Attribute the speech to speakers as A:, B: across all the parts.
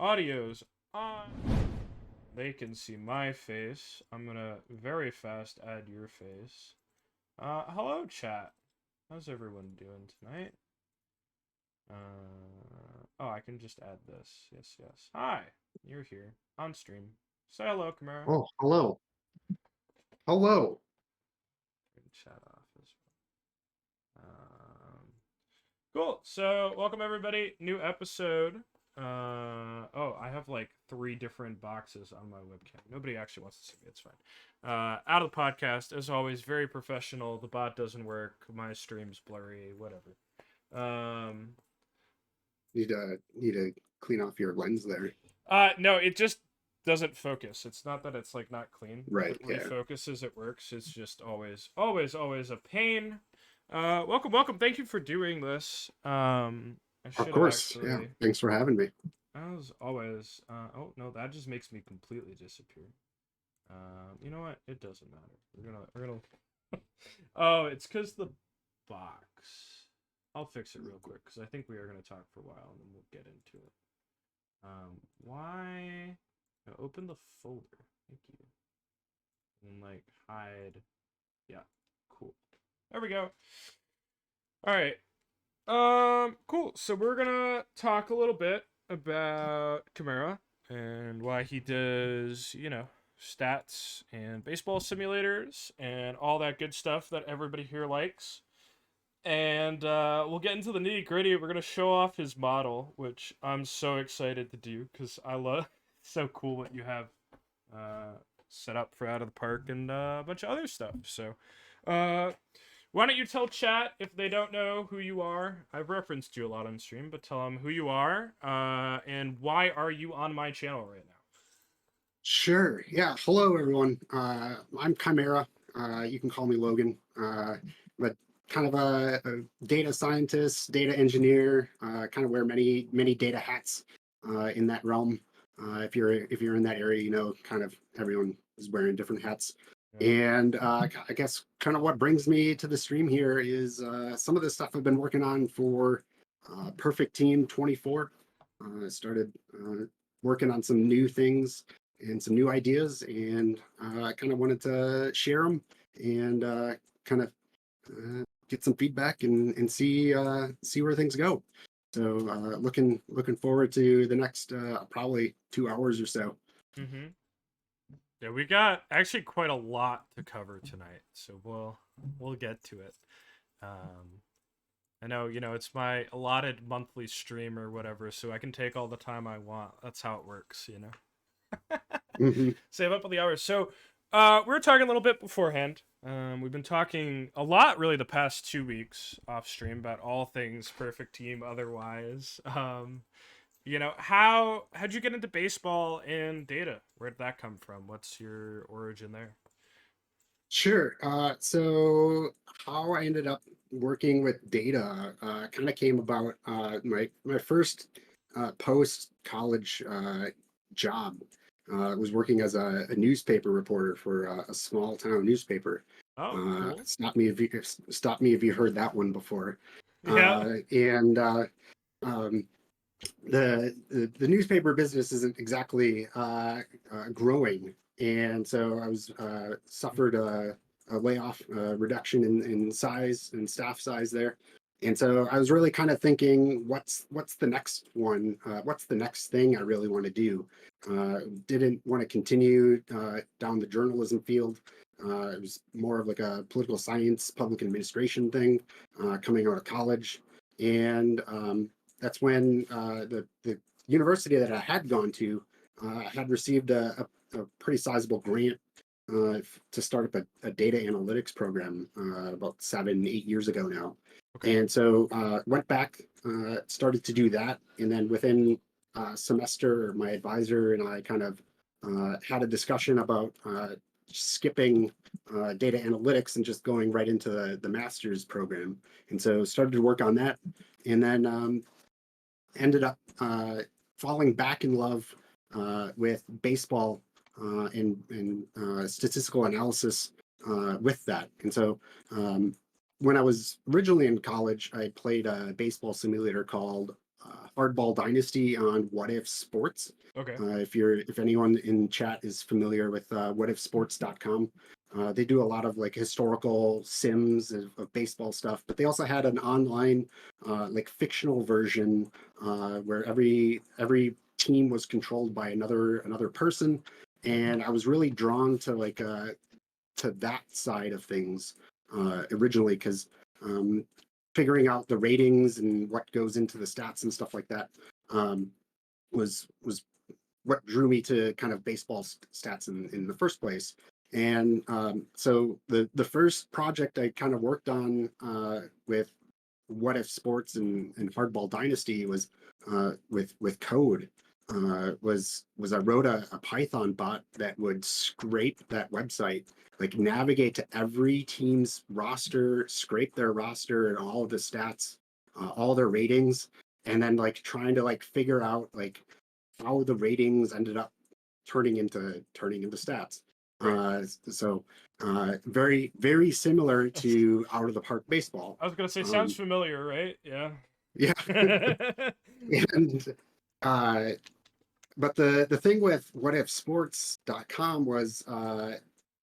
A: Audio's on. They can see my face. I'm gonna very fast add your face. Hello, chat. How's everyone doing tonight? Oh, I can just add this. Yes, yes. Hi, you're here on stream. Say hello, Chimaera.
B: Oh, hello. Hello.
A: Chat off as well. Cool. So, welcome everybody. New episode. Oh, I have like 3 different boxes on my webcam. Nobody actually wants to see me. It's fine. Out of the podcast, as always, very professional. The bot doesn't work. My stream's blurry. Whatever.
B: Need to clean off your lens there.
A: No, it just doesn't focus. It's not that it's like not clean.
B: Right.
A: It
B: Yeah.
A: refocuses. It works. It's just always a pain. Welcome. Thank you for doing this. I should
B: Of course.
A: actually.
B: Yeah. Thanks for having me.
A: As always. Oh no, that just makes me completely disappear. You know what? It doesn't matter. We're gonna. Oh, it's because the box. I'll fix it real quick because I think we are gonna talk for a while and then we'll get into it. Why? Now open the folder. Thank you. And like hide. Yeah. Cool. There we go. All right. Cool. So we're gonna talk a little bit about Chimaera and why he does, stats and baseball simulators and all that good stuff that everybody here likes. And we'll get into the nitty gritty. We're gonna show off his model, which I'm so excited to do because I love. It's so cool what you have set up for Out of the Park and a bunch of other stuff. So, why don't you tell chat if they don't know who you are? I've referenced you a lot on stream, but tell them who you are and why are you on my channel right now?
B: Sure. Yeah. Hello, everyone. I'm Chimaera. You can call me Logan. But kind of a data scientist, data engineer. Kind of wear many data hats in that realm. If you're in that area, kind of everyone is wearing different hats. And I guess kind of what brings me to the stream here is some of the stuff I've been working on for Perfect Team 24. I started working on some new things and some new ideas, and I kind of wanted to share them and kind of get some feedback and see where things go. So looking forward to the next probably 2 hours or so.
A: Mm-hmm. Yeah, we got actually quite a lot to cover tonight, so we'll get to it. I know, it's my allotted monthly stream or whatever, so I can take all the time I want. That's how it works,
B: Mm-hmm.
A: Save up all the hours. So, we were talking a little bit beforehand. We've been talking a lot, really, the past 2 weeks off stream about all things Perfect Team. Otherwise, how'd you get into baseball and data? Where did that come from? What's your origin there?
B: Sure. So how I ended up working with data kind of came about my first post college job was working as a newspaper reporter for a small town newspaper.
A: Oh, cool.
B: Stop me if you heard that one before.
A: Yeah.
B: And um, the newspaper business isn't exactly growing, and so I was suffered a layoff, reduction in size and staff size there, and so I was really kind of thinking, what's the next one? What's the next thing I really want to do? Didn't want to continue down the journalism field. It was more of like a political science, public administration thing coming out of college, and that's when the university that I had gone to had received a pretty sizable grant to start up a data analytics program about 7-8 years ago now.
A: Okay.
B: And so went back, started to do that, and then within a semester, my advisor and I kind of had a discussion about skipping data analytics and just going right into the master's program. And so started to work on that, and then ended up falling back in love with baseball and statistical analysis with that. And so when I was originally in college, I played a baseball simulator called Hardball Dynasty on What If Sports.
A: Okay.
B: If anyone in chat is familiar with whatifsports.com, they do a lot of like historical sims of baseball stuff, but they also had an online like fictional version where every team was controlled by another person, and I was really drawn to like to that side of things originally because um, figuring out the ratings and what goes into the stats and stuff like that um, was what drew me to kind of baseball stats in the first place. And so the first project I kind of worked on with What If Sports and Hardball Dynasty was with code. Was I wrote a Python bot that would scrape that website, like navigate to every team's roster, scrape their roster and all of the stats, all their ratings, and then like trying to like figure out like how the ratings ended up turning into stats.
A: Right.
B: Very very similar to Out of the Park Baseball.
A: I was gonna say, sounds familiar, right? Yeah.
B: Yeah, and uh, but the thing with whatifsports.com was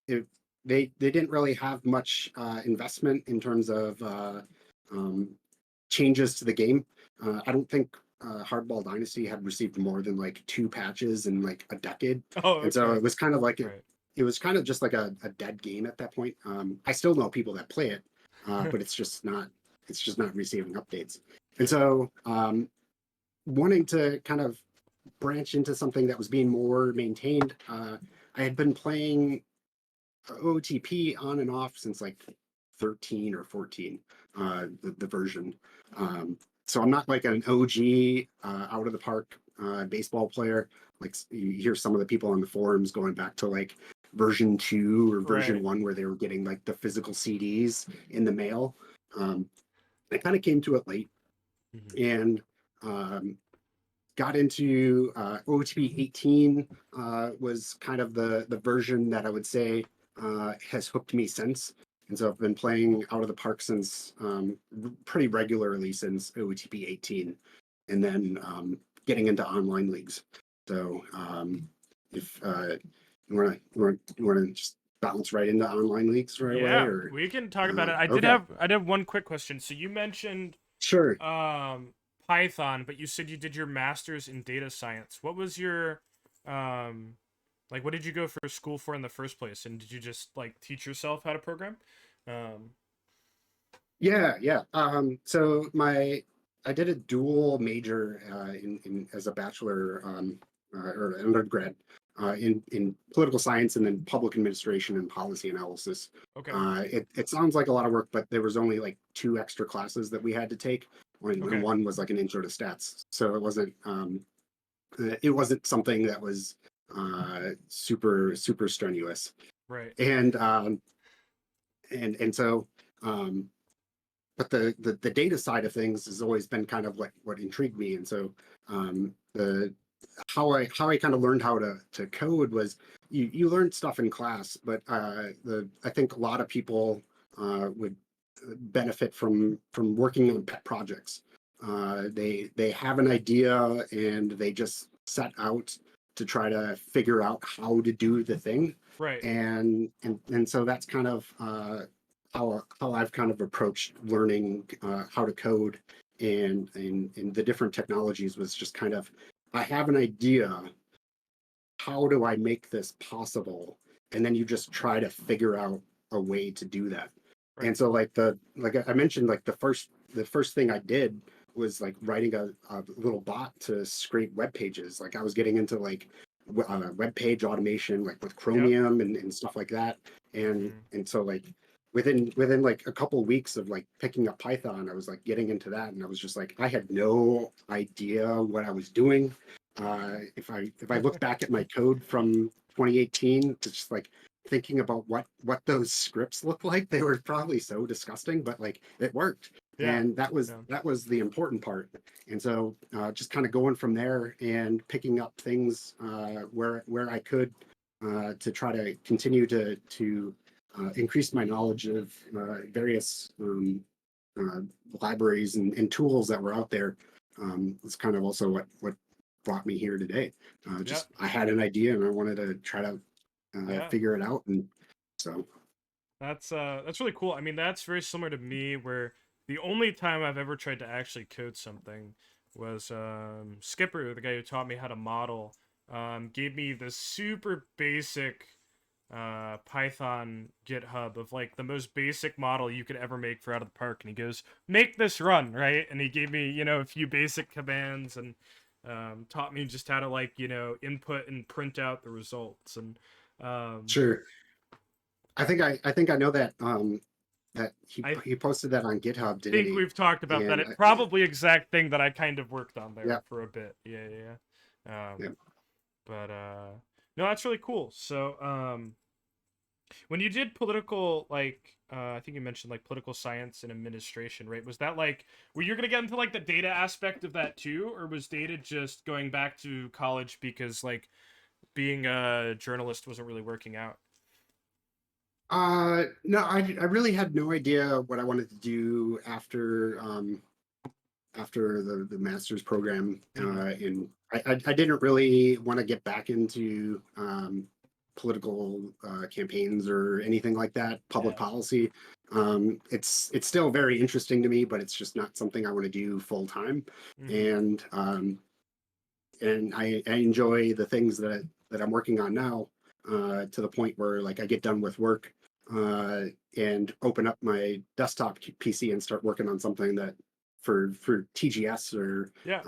B: it, they didn't really have much investment in terms of um, changes to the game. I don't think Hardball Dynasty had received more than like 2 patches in like a decade,
A: Oh,
B: and so
A: okay.
B: it was kind of like
A: Right.
B: it was kind of just like a dead game at that point. I still know people that play it, but it's just not receiving updates. And
A: Sure.
B: so wanting to kind of branch into something that was being more maintained, I had been playing OTP on and off since like 13 or 14, the version. So I'm not like an OG out of the park baseball player. Like you hear some of the people on the forums going back to like version 2 or version
A: Right.
B: 1 where they were getting like the physical CDs in the mail. I kind of came to it late
A: Mhm.
B: and um, got into OTP 18 was kind of the version that I would say has hooked me since. And so I've been playing Out of the Park since pretty regularly since OTP 18, and then getting into online leagues. So if you want to just bounce right into online leagues right away,
A: Yeah,
B: or
A: we can talk about it. I did
B: okay,
A: have one quick question. So you mentioned
B: sure.
A: Python, but you said you did your master's in data science. What was your um like what did you go for school for in the first place? And did you just like teach yourself how to program? Um
B: Yeah, yeah. So I did a dual major in as a bachelor or an undergrad in political science and then public administration and policy analysis.
A: okay.
B: It sounds like a lot of work, but there was only like 2 extra classes that we had to take, and
A: Okay.
B: one was like an intro to stats. So it wasn't something that was super super strenuous,
A: Right.
B: and so. Um, but the data side of things has always been kind of what intrigued me, and so the how I kind of learned how to code was you learn stuff in class, but I think a lot of people would benefit from working on pet projects. They have an idea and they just set out to try to figure out how to do the thing,
A: Right.
B: and so that's kind of how I've kind of approached learning how to code and the different technologies was just kind of I have an idea. How do I make this possible? And then you just try to figure out a way to do that.
A: Right.
B: And so like I mentioned, like the first thing I did was like writing a little bot to scrape web pages. Like I was getting into like web page automation, like with
A: Yep.
B: Chromium and stuff like that. And
A: Mhm.
B: and so like within like a couple weeks of like picking up Python, I was like getting into that, and I was just like I had no idea what I was doing. If I look back at my code from 2018, it's just like thinking about what those scripts look like. They were probably so disgusting, but like it worked,
A: Yeah.
B: and that was
A: Yeah.
B: that was the important part. And so just kind of going from there and picking up things where I could to try to continue to increase my knowledge of various uh, libraries and tools that were out there. it's kind of also what brought me here today.
A: Yeah.
B: Just I had an idea and I wanted to try to
A: Yeah.
B: figure it out, and so
A: That's really cool. I mean, that's very similar to me where the only time I've ever tried to actually code something was Skipper, the guy who taught me how to model, gave me the super basic Python GitHub of like the most basic model you could ever make for Out of the Park, and he goes, "Make this run," right? And he gave me, a few basic commands and taught me just how to like, input and print out the results. And um,
B: sure. I think I know that that
A: I
B: he posted that on GitHub, didn't
A: think
B: he?
A: we've talked about that.
B: And
A: It probably exact thing that I kind of worked on
B: yeah,
A: there for a bit. Yeah, yeah, yeah.
B: yeah.
A: But no, that's really cool. So when you did political, like, I think you mentioned like political science and administration, right? Was that like, were you gonna get into like the data aspect of that too, or was data just going back to college because like being a journalist wasn't really working out?
B: No, I really had no idea what I wanted to do after the master's program,
A: Mm-hmm.
B: and I didn't really want to get back into political campaigns or anything like that, public
A: Yeah.
B: policy. It's still very interesting to me, but it's just not something I want to do full time.
A: Mm-hmm.
B: And I enjoy the things that I'm working on now, to the point where like I get done with work uh, and open up my desktop PC and start working on something that for TGS
A: Yeah.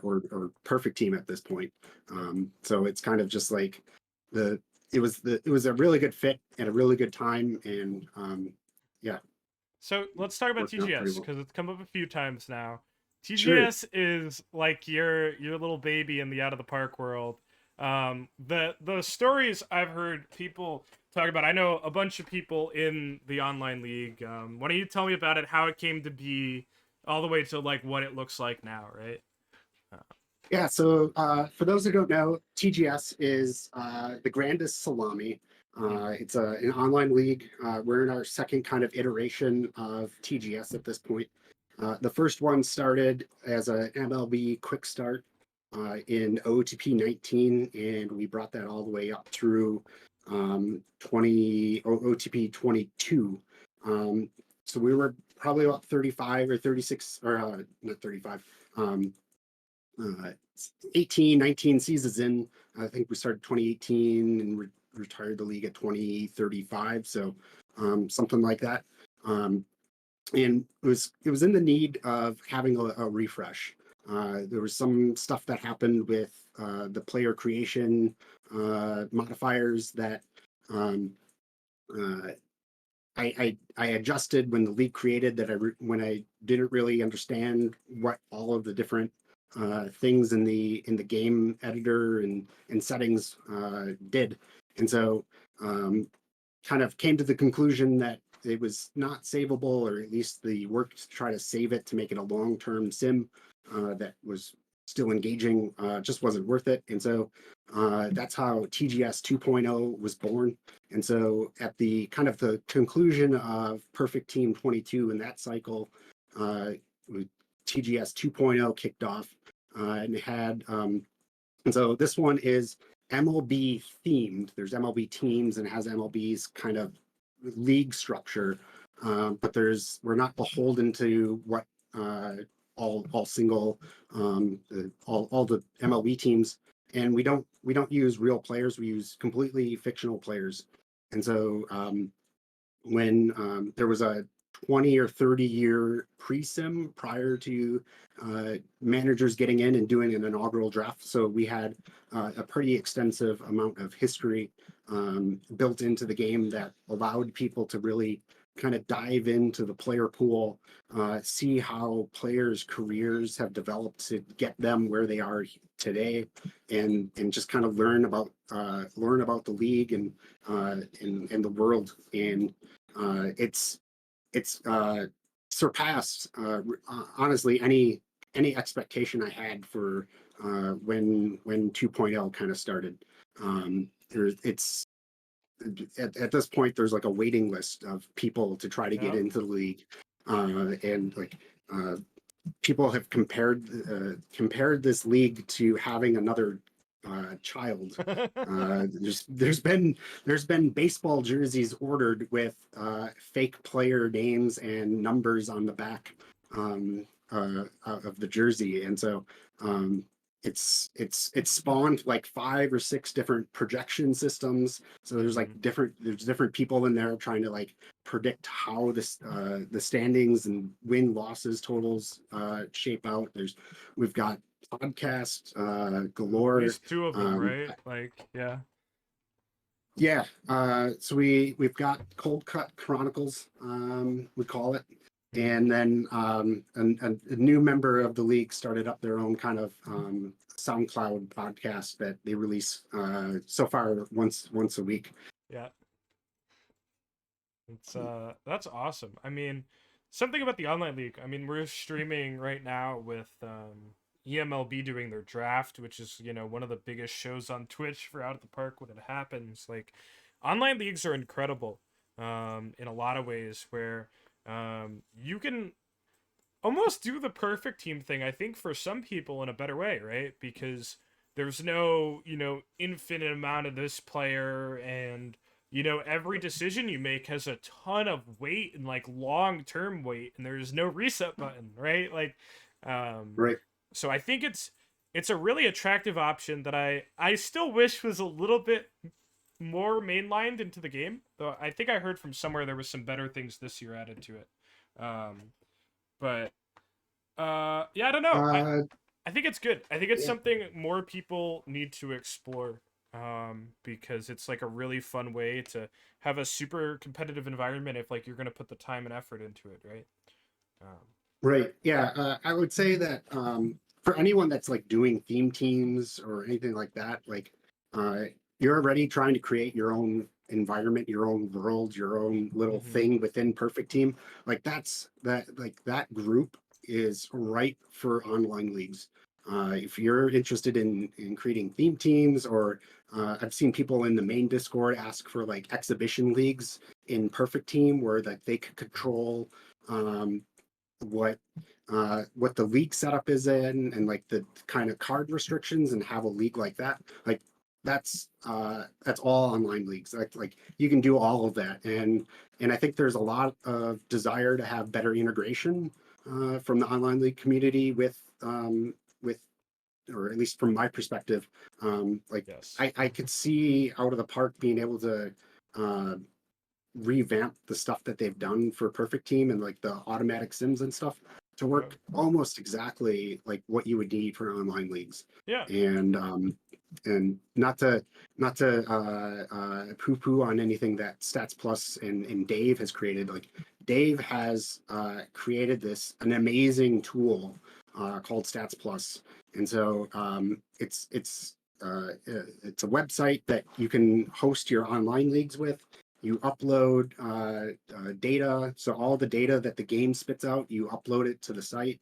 B: or Perfect Team at this point. So it's kind of just like the it was a really good fit and a really good time, and yeah,
A: So let's talk about
B: worked out pretty
A: TGS
B: well.
A: because it's come up a few times now.
B: Sure.
A: TGS is like your little baby in the Out of the Park world. The stories I've heard people talk about. I know a bunch of people in the online league. Why don't you tell me about it? How it came to be, all the way to like what it looks like now, right? Uh,
B: Yeah, so for those who don't know, TGS is the grandest salami.
A: mm,
B: It's an online league. We're in our second kind of iteration of TGS at this point. The first one started as an MLB quick start in OOTP 19, and we brought that all the way up through 20 OOTP 22. Um, so we were probably about 35 or 36, or not 35. Uh, 18, 19 seasons in. I think we started 2018 and retired the league at 2035. So something like that. Um, and it was in the need of having a refresh. There was some stuff that happened with the player creation modifiers that um, uh, I adjusted when the league created that when I didn't really understand what all of the different things in the game editor and settings did, and so um, kind of came to the conclusion that it was not savable, or at least the work to try to save it to make it a long-term sim that was still engaging just wasn't worth it. And so that's how TGS 2.0 was born. And so at the kind of the conclusion of Perfect Team 22 in that cycle, uh, TGS 2.0 kicked off and had and so this one is MLB themed. There's MLB teams and it has MLB's kind of league structure, but we're not beholden to what uh, all single all the MLB teams, and we don't use real players. We use completely fictional players, and so when there was a 20 or 30-year pre-sim prior to managers getting in and doing an inaugural draft. So we had a pretty extensive amount of history built into the game that allowed people to really kind of dive into the player pool, see how players' careers have developed to get them where they are today, and just kind of learn about the league and the world. And it's surpassed honestly any expectation I had for when 2.0 kind of started. It's at this point there's like a waiting list of people to try to get
A: yeah.
B: into the league, and like uh, people have compared this league to having another child. There's been baseball jerseys ordered with fake player names and numbers on the back of the jersey, and so it's spawned like 5 or 6 different projection systems. So there's different people in there trying to like predict how the standings and win losses totals shape out. We've got podcast
A: At
B: galore.
A: least 2 of them,
B: Um,
A: right? Like, yeah.
B: yeah, so we've got Cold Cut Chronicles, we call it, and then a new member of the league started up their own kind of SoundCloud podcast that they release so far once a week.
A: Yeah. It's that's awesome. I mean, something about the online league. I mean, we're streaming right now with EMLB doing their draft, which is, one of the biggest shows on Twitch for Out at the Park when it happens. Like, online leagues are incredible in a lot of ways where you can almost do the perfect team thing, I think, for some people in a better way, right? Because there's no, infinite amount of this player, and every decision you make has a ton of weight and like long-term weight, and there's no reset button, right? Like um
B: Right.
A: so I think it's a really attractive option that I still wish was a little bit more mainlined into the game. Though I think I heard from somewhere there was some better things this year added to it. But yeah, I don't know.
B: Uh,
A: I think it's good. I think it's
B: yeah.
A: something more people need to explore because it's like a really fun way to have a super competitive environment if like you're going to put the time and effort into it, right? Um,
B: Right. Yeah. I would say that for anyone that's like doing theme teams or anything like that, like uh, you're already trying to create your own environment, your own world, your own little
A: mhm.
B: thing within Perfect Team. Like that group is right for online leagues. If you're interested in creating theme teams, or I've seen people in the main Discord ask for like exhibition leagues in Perfect Team where like they could control um, what what the league setup is in, and like the kind of card restrictions, and have a league like that. Like that's all online leagues. Like you can do all of that, and I think there's a lot of desire to have better integration from the online league community with, or at least from my perspective, like
A: Yes.
B: I could see Out of the Park being able to uh, revamp the stuff that they've done for Perfect Team and like the automatic sims and stuff to
A: Yep.
B: work almost exactly like what you would need for online leagues.
A: Yeah.
B: And not to poo poo on anything that Stats Plus and Dave has created. Like Dave has created an amazing tool called Stats Plus, and so it's a website that you can host your online leagues with. You upload data, so all the data that the game spits out, you upload it to the site.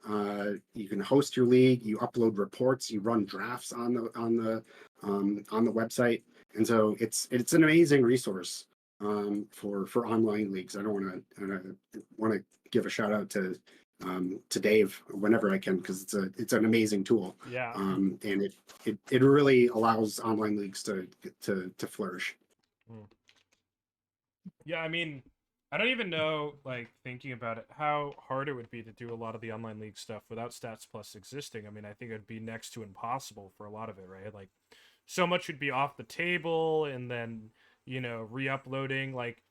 B: You can host your league. You upload reports. You run drafts on the website, and so it's an amazing resource for online leagues. I don't want to give a shout out to Dave whenever I can, because it's an amazing tool,
A: Yeah.
B: and it really allows online leagues to flourish.
A: Mm. Yeah, I mean, I don't even know, like, thinking about it, how hard it would be to do a lot of the online league stuff without Stats Plus existing. I mean, I think it would be next to impossible for a lot of it, right? Like, so much would be off the table, and then, re-uploading, like,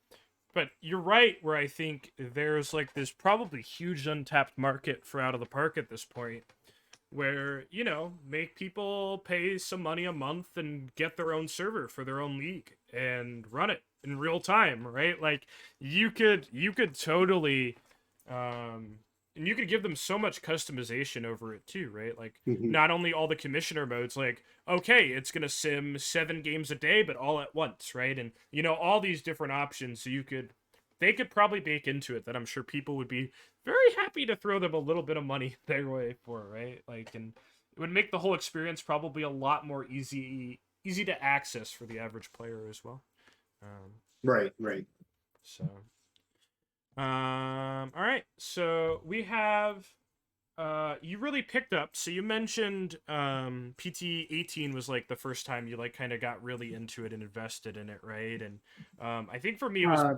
A: but you're right, where I think there's, like, this probably huge untapped market for Out of the Park at this point, where, make people pay some money a month and get their own server for their own league and run it in real time, right? Like you could totally and you could give them so much customization over it too, right? Like
B: Mhm.
A: not only all the commissioner modes, like okay, it's going to sim 7 games a day but all at once, right? And all these different options, so they could probably bake into it that I'm sure people would be very happy to throw them a little bit of money their way for, right? Like, and it would make the whole experience probably a lot more easy to access for the average player as well. Um,
B: Right, right.
A: so, all right. So we have you really picked up. So you mentioned PT 18 was like the first time you like kind of got really into it and invested in it, right? And I think for me it was,
B: Uh,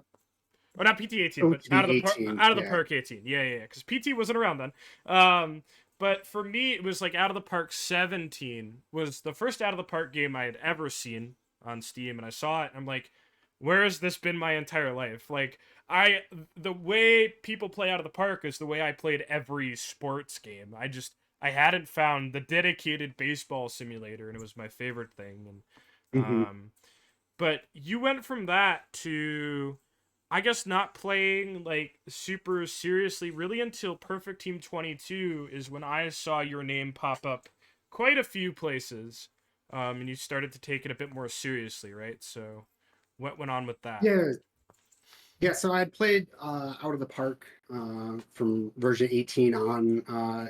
A: or not PT 18, but
B: OT 18.
A: out of the
B: Yeah.
A: park 18. Yeah, yeah, yeah. Because PT wasn't around then. But for me it was like out of the park 17 was the first out of the park game I had ever seen on Steam, and I saw it. And I'm like, where has this been my entire life? Like I the way people play out of the park is the way I played every sports game. I hadn't found the dedicated baseball simulator, and it was my favorite thing. And
B: Hmm.
A: but you went from that to, I guess, not playing like super seriously really until Perfect Team 22 is when I saw your name pop up quite a few places. And you started to take it a bit more seriously, right? So what went on with that?
B: Yeah. Yeah, so I played Out of the Park from version 18 on.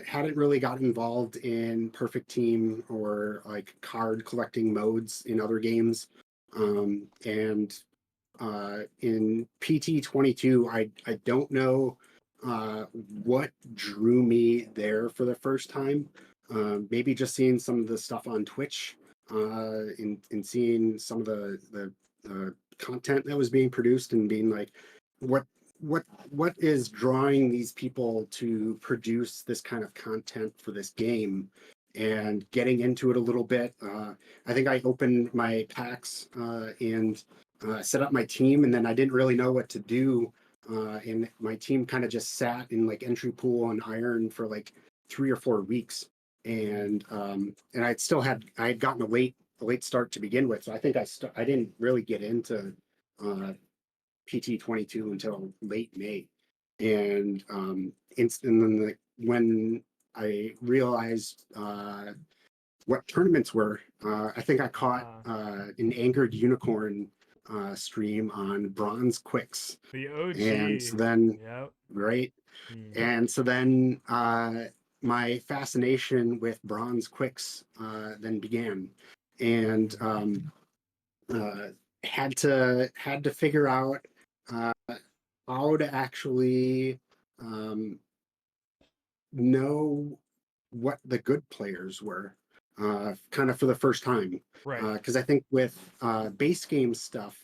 B: Hadn't really got involved in Perfect Team or like card collecting modes in other games. And in PT 22, I don't know what drew me there for the first time. Maybe just seeing some of the stuff on Twitch, and seeing some of the content that was being produced, and being like, what what is drawing these people to produce this kind of content for this game, and getting into it a little bit. I think I opened my packs and set up my team, and then I didn't really know what to do. And my team kind of just sat in like entry pool and iron for like 3 or 4 weeks, and I had gotten a late start to begin with, so I think I didn't really get into uh, PT 22 until late May, and then when I realized what tournaments were. I think I caught
A: Uh,
B: an Angered Unicorn stream on Bronze Quicks.
A: the
B: And so
A: OG.
B: then,
A: Yep.
B: right?
A: Mm.
B: And so then my fascination with Bronze Quicks then began. And uh, had to figure out uh, how to actually um, know what the good players were, kind of for the first time.
A: Right.
B: Because I think with base game stuff,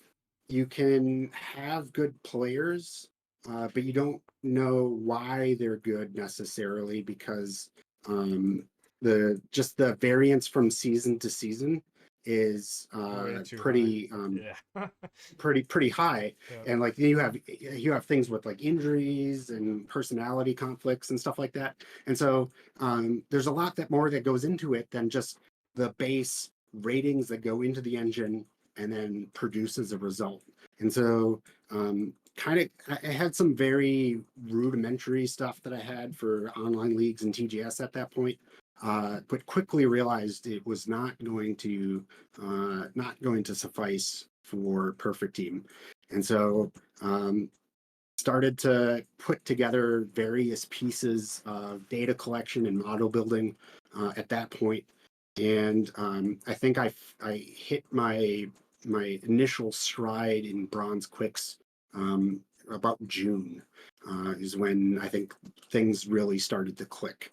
B: you can have good players, but you don't know why they're good necessarily, because um, the variance from season to season is
A: Way too high.
B: pretty
A: Yeah.
B: pretty high.
A: Yep.
B: And like you have things with like injuries and personality conflicts and stuff like that. And so there's a lot that more that goes into it than just the base ratings that go into the engine and then produces a result. And so kind of I had some very rudimentary stuff that I had for online leagues and TGS at that point, but quickly realized it was not going to suffice for Perfect Team. And so started to put together various pieces of data collection and model building at that point. And I think I hit my initial stride in Bronze Quicks about June, is when I think things really started to click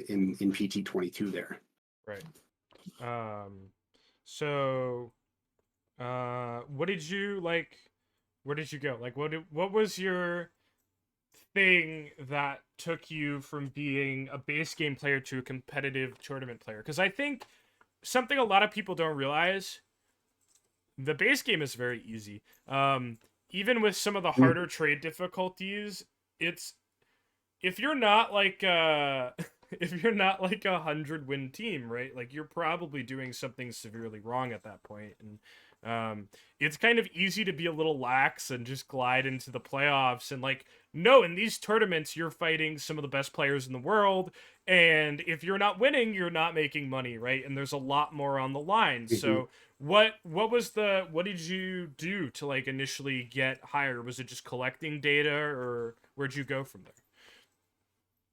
B: in PT 22 there.
A: Right. Um, so, what did you like? Where did you go? Like, what was your thing that took you from being a base game player to a competitive tournament player? Because I think something a lot of people don't realize, the base game is very easy. Even with some of the
B: Mm.
A: harder trade difficulties, it's if you're not like if you're not like 100 win team, right? Like you're probably doing something severely wrong at that point. And it's kind of easy to be a little lax and just glide into the playoffs. And like, no, in these tournaments you're fighting some of the best players in the world, and if you're not winning you're not making money, right? And there's a lot more on the line.
B: Mhm.
A: So what did you do to like initially get higher? Was it just collecting data, or where'd you go from there?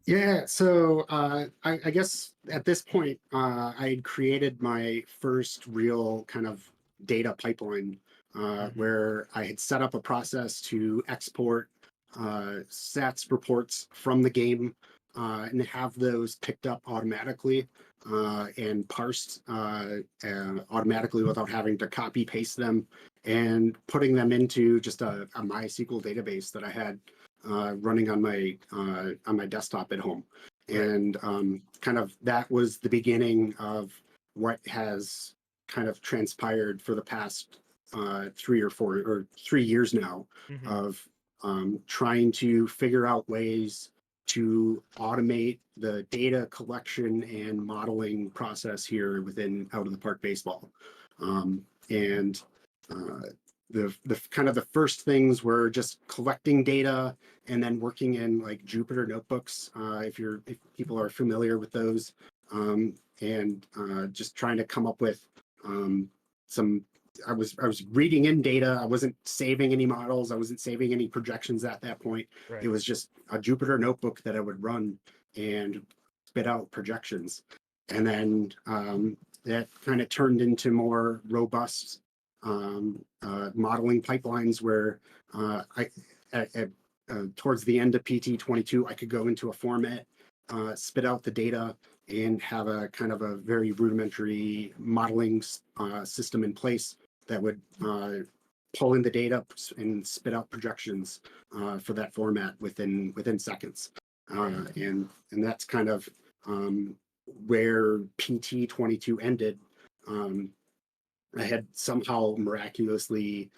B: Yeah, so I guess at this point, I had created my first real kind of data pipeline,
A: Mm-hmm.
B: where I had set up a process to export stats reports from the game and have those picked up automatically and parsed automatically without having to copy paste them, and putting them into just a MySQL database that I had running on my desktop at home.
A: Right.
B: And kind of that was the beginning of what has kind of transpired for the past 3 years now
A: Mm-hmm.
B: of trying to figure out ways to automate the data collection and modeling process here within Out of the Park Baseball. And the kind of the first things were just collecting data and then working in like Jupyter notebooks, if people are familiar with those, and just trying to come up with some. I was reading in data. I wasn't saving any models. I wasn't saving any projections at that point. It
A: Right.
B: was just a Jupyter notebook that I would run and spit out projections. And then that kind of turned into more robust modeling pipelines where towards the end of PT22, I could go into a format, spit out the data, and have a kind of a very rudimentary modeling system in place that would pull in the data and spit out projections for that format within seconds. And that's kind of where PT22 ended. I had somehow miraculously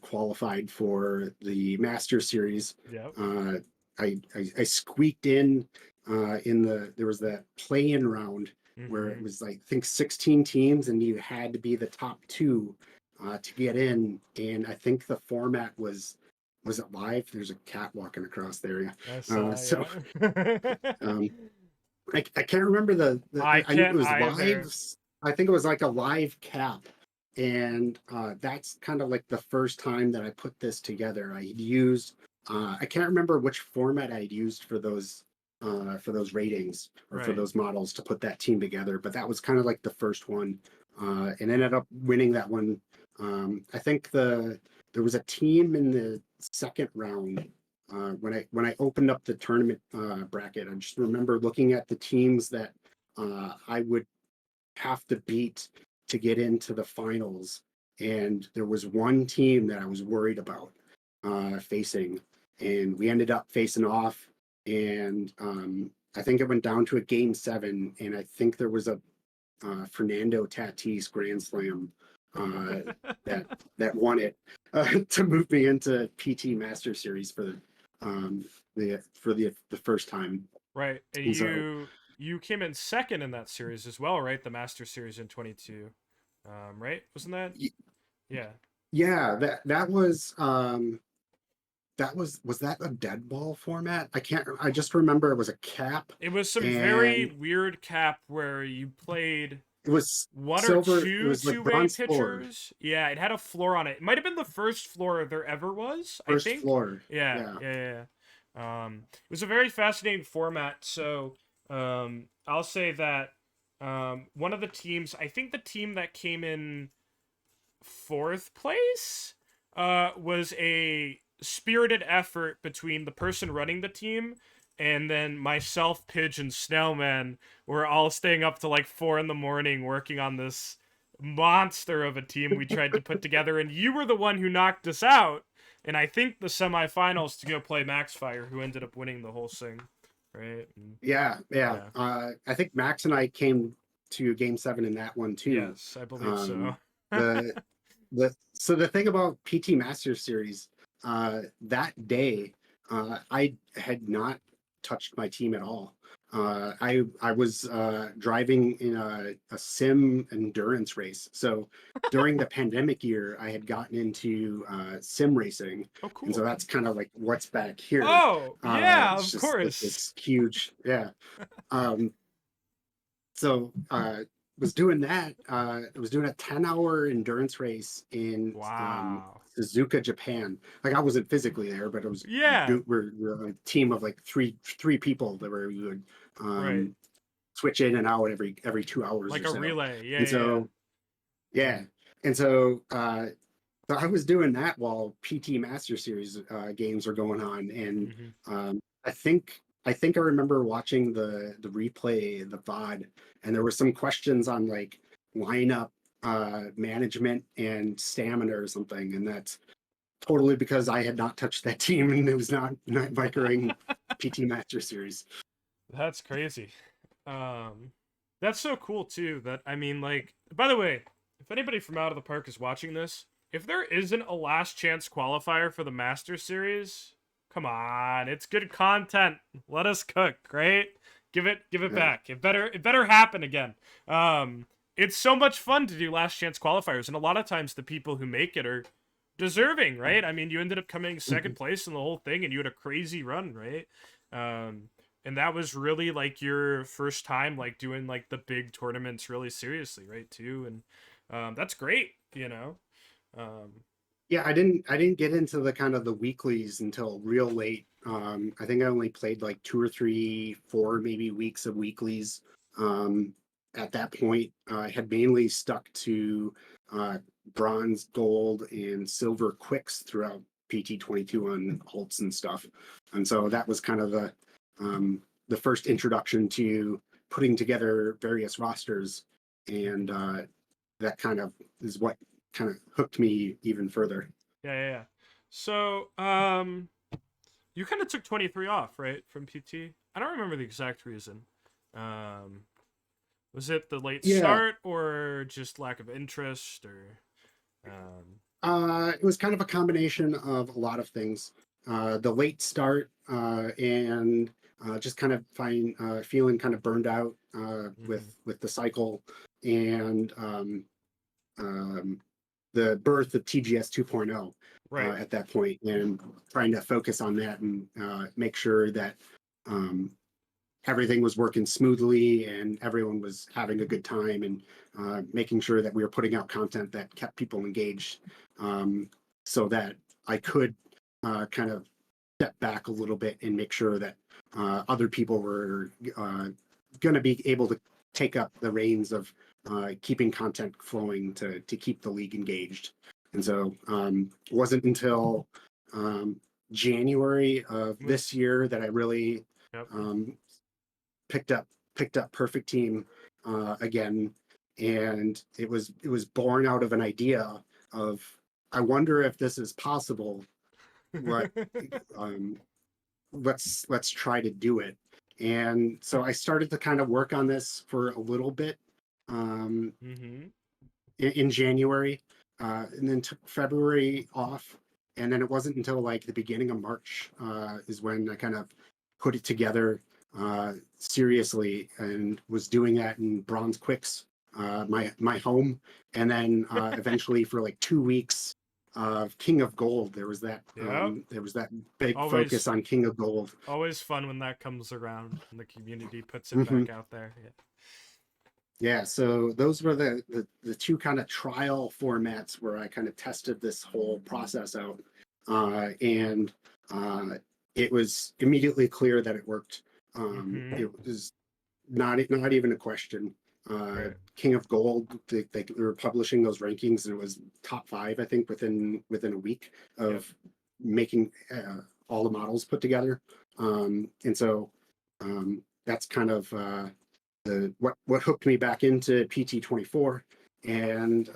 B: qualified for the Master Series.
A: Yep.
B: I squeaked in there was that play-in round where it
A: Mm-hmm.
B: was like, I think 16 teams and you had to be the top two to get in. And I think the format was it live? There's a cat walking across there. Yeah.
A: I saw,
B: So
A: yeah.
B: um, I can't remember
A: I
B: I knew it
A: can't
B: was live.
A: either.
B: I think it was like a live cap. And that's kind of like the first time that I put this together. I used I can't remember which format I'd used for those ratings or for
A: Right.
B: those models to put that team together, but that was kind of like the first one, and ended up winning that one. I think there was a team in the second round when I opened up the tournament bracket. I just remember looking at the teams that I would have to beat to get into the finals. And there was one team that I was worried about facing, and we ended up facing off. And I think it went down to a game 7, and I think there was a Fernando Tatis grand slam uh, that won it to move me into PT Master Series for the first time.
A: Right.
B: And so
A: You came in second in that series as well, right? The Master Series in 22. Right? Wasn't that? Yeah.
B: yeah, was that a dead ball format? I just remember it was a cap,
A: It was some very
B: and
A: weird cap where you played
B: it was
A: one or
B: silver. It
A: two
B: was like
A: two-way
B: bronze floor,
A: pitchers. Yeah, it had a floor on it. It might have been the first floor there ever was, I
B: first
A: think.
B: floor.
A: Yeah,
B: Yeah.
A: yeah, yeah. It was a very fascinating format. So, I'll say that one of the teams, I think the team that came in fourth place, was a spirited effort between the person running the team and then myself, Pidge, and Snowman. We're all staying up to like 4 in the morning working on this monster of a team we tried to put together, and you were the one who knocked us out. And I think the semifinals to go play Max Fire, who ended up winning the whole thing, right? And
B: Yeah, yeah.
A: yeah.
B: I think Max and I came to game 7 in that one too.
A: Yes, I believe so.
B: Um, the so the thing about PT Masters Series, that day, I had not touched my team at all. I was driving in a sim endurance race. So during the pandemic year, I had gotten into sim racing,
A: Oh,
B: and so
A: cool.
B: that's kind of like what's back here.
A: Oh, yeah,
B: It's
A: of
B: just
A: course.
B: this huge, yeah. Um, so was doing that. I was doing a 10-hour endurance race in
A: Wow.
B: Suzuka, Japan. Like I wasn't physically there, but it was
A: Yeah,
B: we're a team of like three people that we would
A: right.
B: um, switch in and out every 2 hours
A: Like
B: or
A: a
B: so.
A: relay. Yeah,
B: And
A: yeah, yeah.
B: so yeah, and so I was doing that while PT Master Series games were going on, and
A: Hmm.
B: I think I think I remember watching the replay, the VOD, and there were some questions on like lineup management and stamina or something, and that's totally because I had not touched that team and it was not my current PT Master Series.
A: That's crazy. Um, that's so cool too. That I mean, like, by the way, if anybody from out of the park is watching this, if there isn't a last chance qualifier for the Master Series, come on, it's good content. Let us cook, right? Give it
B: Right.
A: back. It better happen again. It's so much fun to do last chance qualifiers, and a lot of times the people who make it are deserving, right? I mean, you ended up coming second
B: Mhm.
A: place in the whole thing, and you had a crazy run, right? And that was really like your first time like doing like the big tournaments really seriously, right? Too, and that's great, you know. Um,
B: Yeah, I didn't get into the kind of the weeklies until real late. I think I only played like 2 or 3, 4 maybe weeks of weeklies. Um, at that point, I had mainly stuck to uh, bronze, gold, and silver quicks throughout PT 22 on Holtz and stuff, and so that was kind of the first introduction to putting together various rosters, and that kind of is what kind of hooked me even further.
A: yeah, yeah, yeah. So, you kind of took 23 off, right, from PT. I don't remember the exact reason. Um, was it the late
B: Yeah,
A: start or just lack of interest or
B: it was kind of a combination of a lot of things. The late start and just kind of feeling kind of burned out
A: mm-hmm.
B: with the cycle and um, the birth of TGS 2.0
A: Right.
B: at that point, and trying to focus on that and make sure that um, everything was working smoothly and everyone was having a good time, and making sure that we were putting out content that kept people engaged, um, so that I could kind of step back a little bit and make sure that other people were going to be able to take up the reins of keeping content flowing to keep the league engaged. And so it wasn't until um, January of this
A: Was
B: year that I really
A: yep.
B: um, picked up Perfect Team again, and it was born out of an idea of, I wonder if this is possible. What um, let's try to do it. And so I started to kind of work on this for a little bit um,
A: mm-hmm.
B: in January, and then took February off. And then it wasn't until like the beginning of March is when I kind of put it together seriously, and was doing that in Bronze Quicks, my home, and then eventually for like 2 weeks of King of Gold,
A: Yep.
B: there was that big focus
A: Always
B: on King of Gold.
A: always fun when that comes around and the community puts it
B: Hmm.
A: back out there. Yeah.
B: Yeah, so those were the two kind of trial formats where I kind of tested this whole process out, and uh, it was immediately clear that it worked.
A: Mm-hmm.
B: It was not even a question.
A: Right.
B: King of Gold, they were publishing those rankings, and it was top five, I think, within a week
A: Yep.
B: of making all the models put together. And so that's kind of what hooked me back into PT 24, and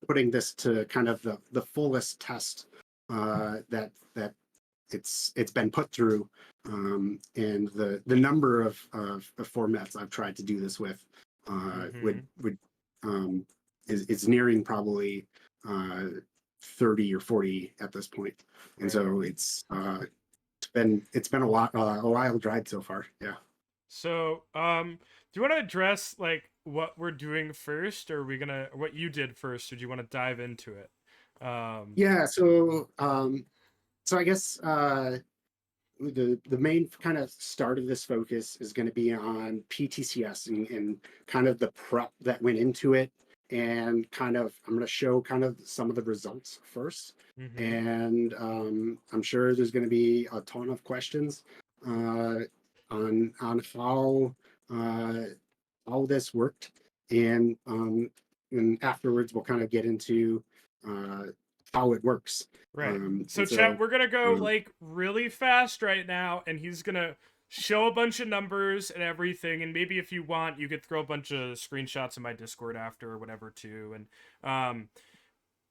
B: putting this to kind of the fullest test that it's been put through, and the number of formats I've tried to do this with
A: Mm-hmm.
B: would is nearing probably 30 or 40 at this point, and
A: Right.
B: so it's been a wild ride so far. Yeah.
A: So, do you want to address like what we're doing first, or are we gonna what you did first, or do you want to dive into it?
B: Yeah, so I guess the main kind of start of this focus is going to be on PTCS, and kind of the prep that went into it, and kind of I'm going to show kind of some of the results first,
A: Mm-hmm.
B: and I'm sure there's going to be a ton of questions uh, on uh, how this worked, and afterwards we'll kind of get into uh, how it works.
A: Right. So
B: And
A: chat, we're gonna go
B: um,
A: like really fast right now, and he's gonna show a bunch of numbers and everything, and maybe if you want, you could throw a bunch of screenshots in my Discord after or whatever too. And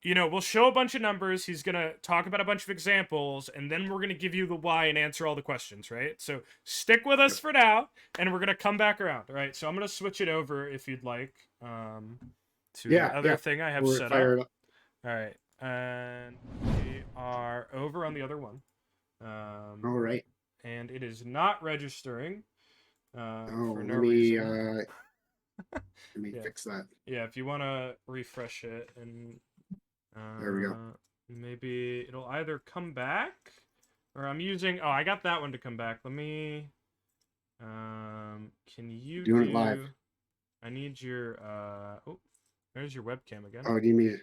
A: we'll show a bunch of numbers. He's gonna talk about a bunch of examples, and then we're gonna give you the why and answer all the questions, right? So stick with us for now, and we're gonna come back around. All right. So I'm gonna switch it over if you'd like, to the other thing I have
B: we're
A: set up.
B: fired up.
A: All right, and we are over on the other one.
B: All right.
A: And it is not registering for no
B: let me
A: reason.
B: fix that.
A: Yeah, if you want to refresh it, and
B: There we go.
A: maybe it'll either come back, or I'm using. Oh, I got that one to come back. Let me. Can you
B: Doing it live?
A: I need your. Oh, there's your webcam again.
B: Oh, do you mean?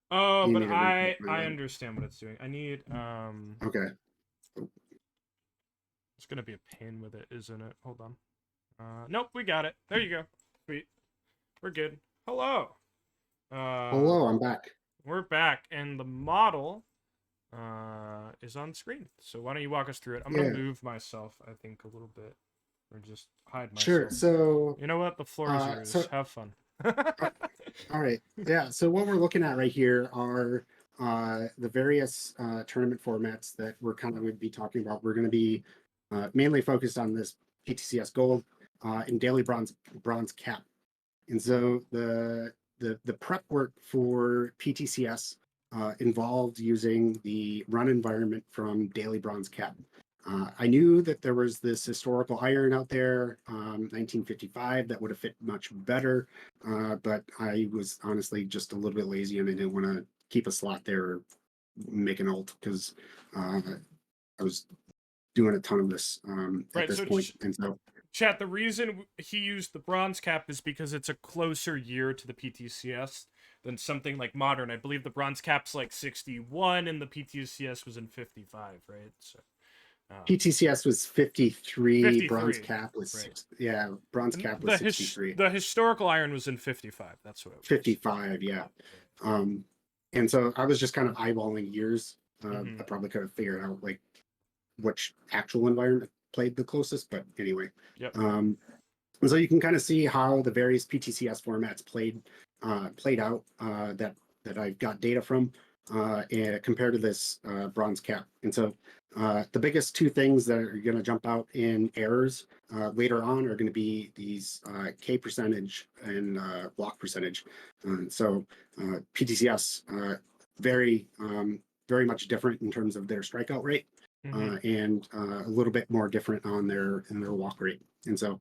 A: Oh, but I understand what it's doing. I need
B: Okay.
A: It's gonna be a pain with it, isn't it? Hold on. Nope, we got it. There you go. Sweet. We're good. Hello.
B: Hello, I'm back.
A: We're back, and the model is on screen. So why don't you walk us through it? I'm gonna move myself, I think, a little bit, or just hide myself.
B: Sure. So
A: you know what? The floor is yours.
B: so,
A: have fun.
B: all right. Yeah. So what we're looking at right here are the various tournament formats that we're kind of going to be talking about. We're going to be mainly focused on this PTCS Gold and Daily Bronze Cap. And so the prep work for PTCS involved using the run environment from Daily Bronze Cap. I knew that there was this historical iron out there, 1955, that would have fit much better, but I was honestly just a little bit lazy and I didn't want to keep a slot there or make an ult because I was doing a ton of this at this point. And so,
A: chat, the reason he used the bronze cap is because it's a closer year to the PTCS than something like modern. I believe the bronze cap's like 61 and the PTCS was in 55, right? So
B: PTCS was 53, bronze cap was bronze cap was 63.
A: The historical iron was in 55. That's what it was.
B: 55, yeah. And so I was just kind of eyeballing years. I probably could have figured out like which actual environment played the closest, but anyway.
A: Yep.
B: And so you can kind of see how the various PTCS formats played out that I've got data from and compared to this bronze cap. And so the biggest two things that are going to jump out in errors later on are going to be these K percentage and block percentage. So PTCS very much different in terms of their strikeout rate. And a little bit more different on their walk rate. And so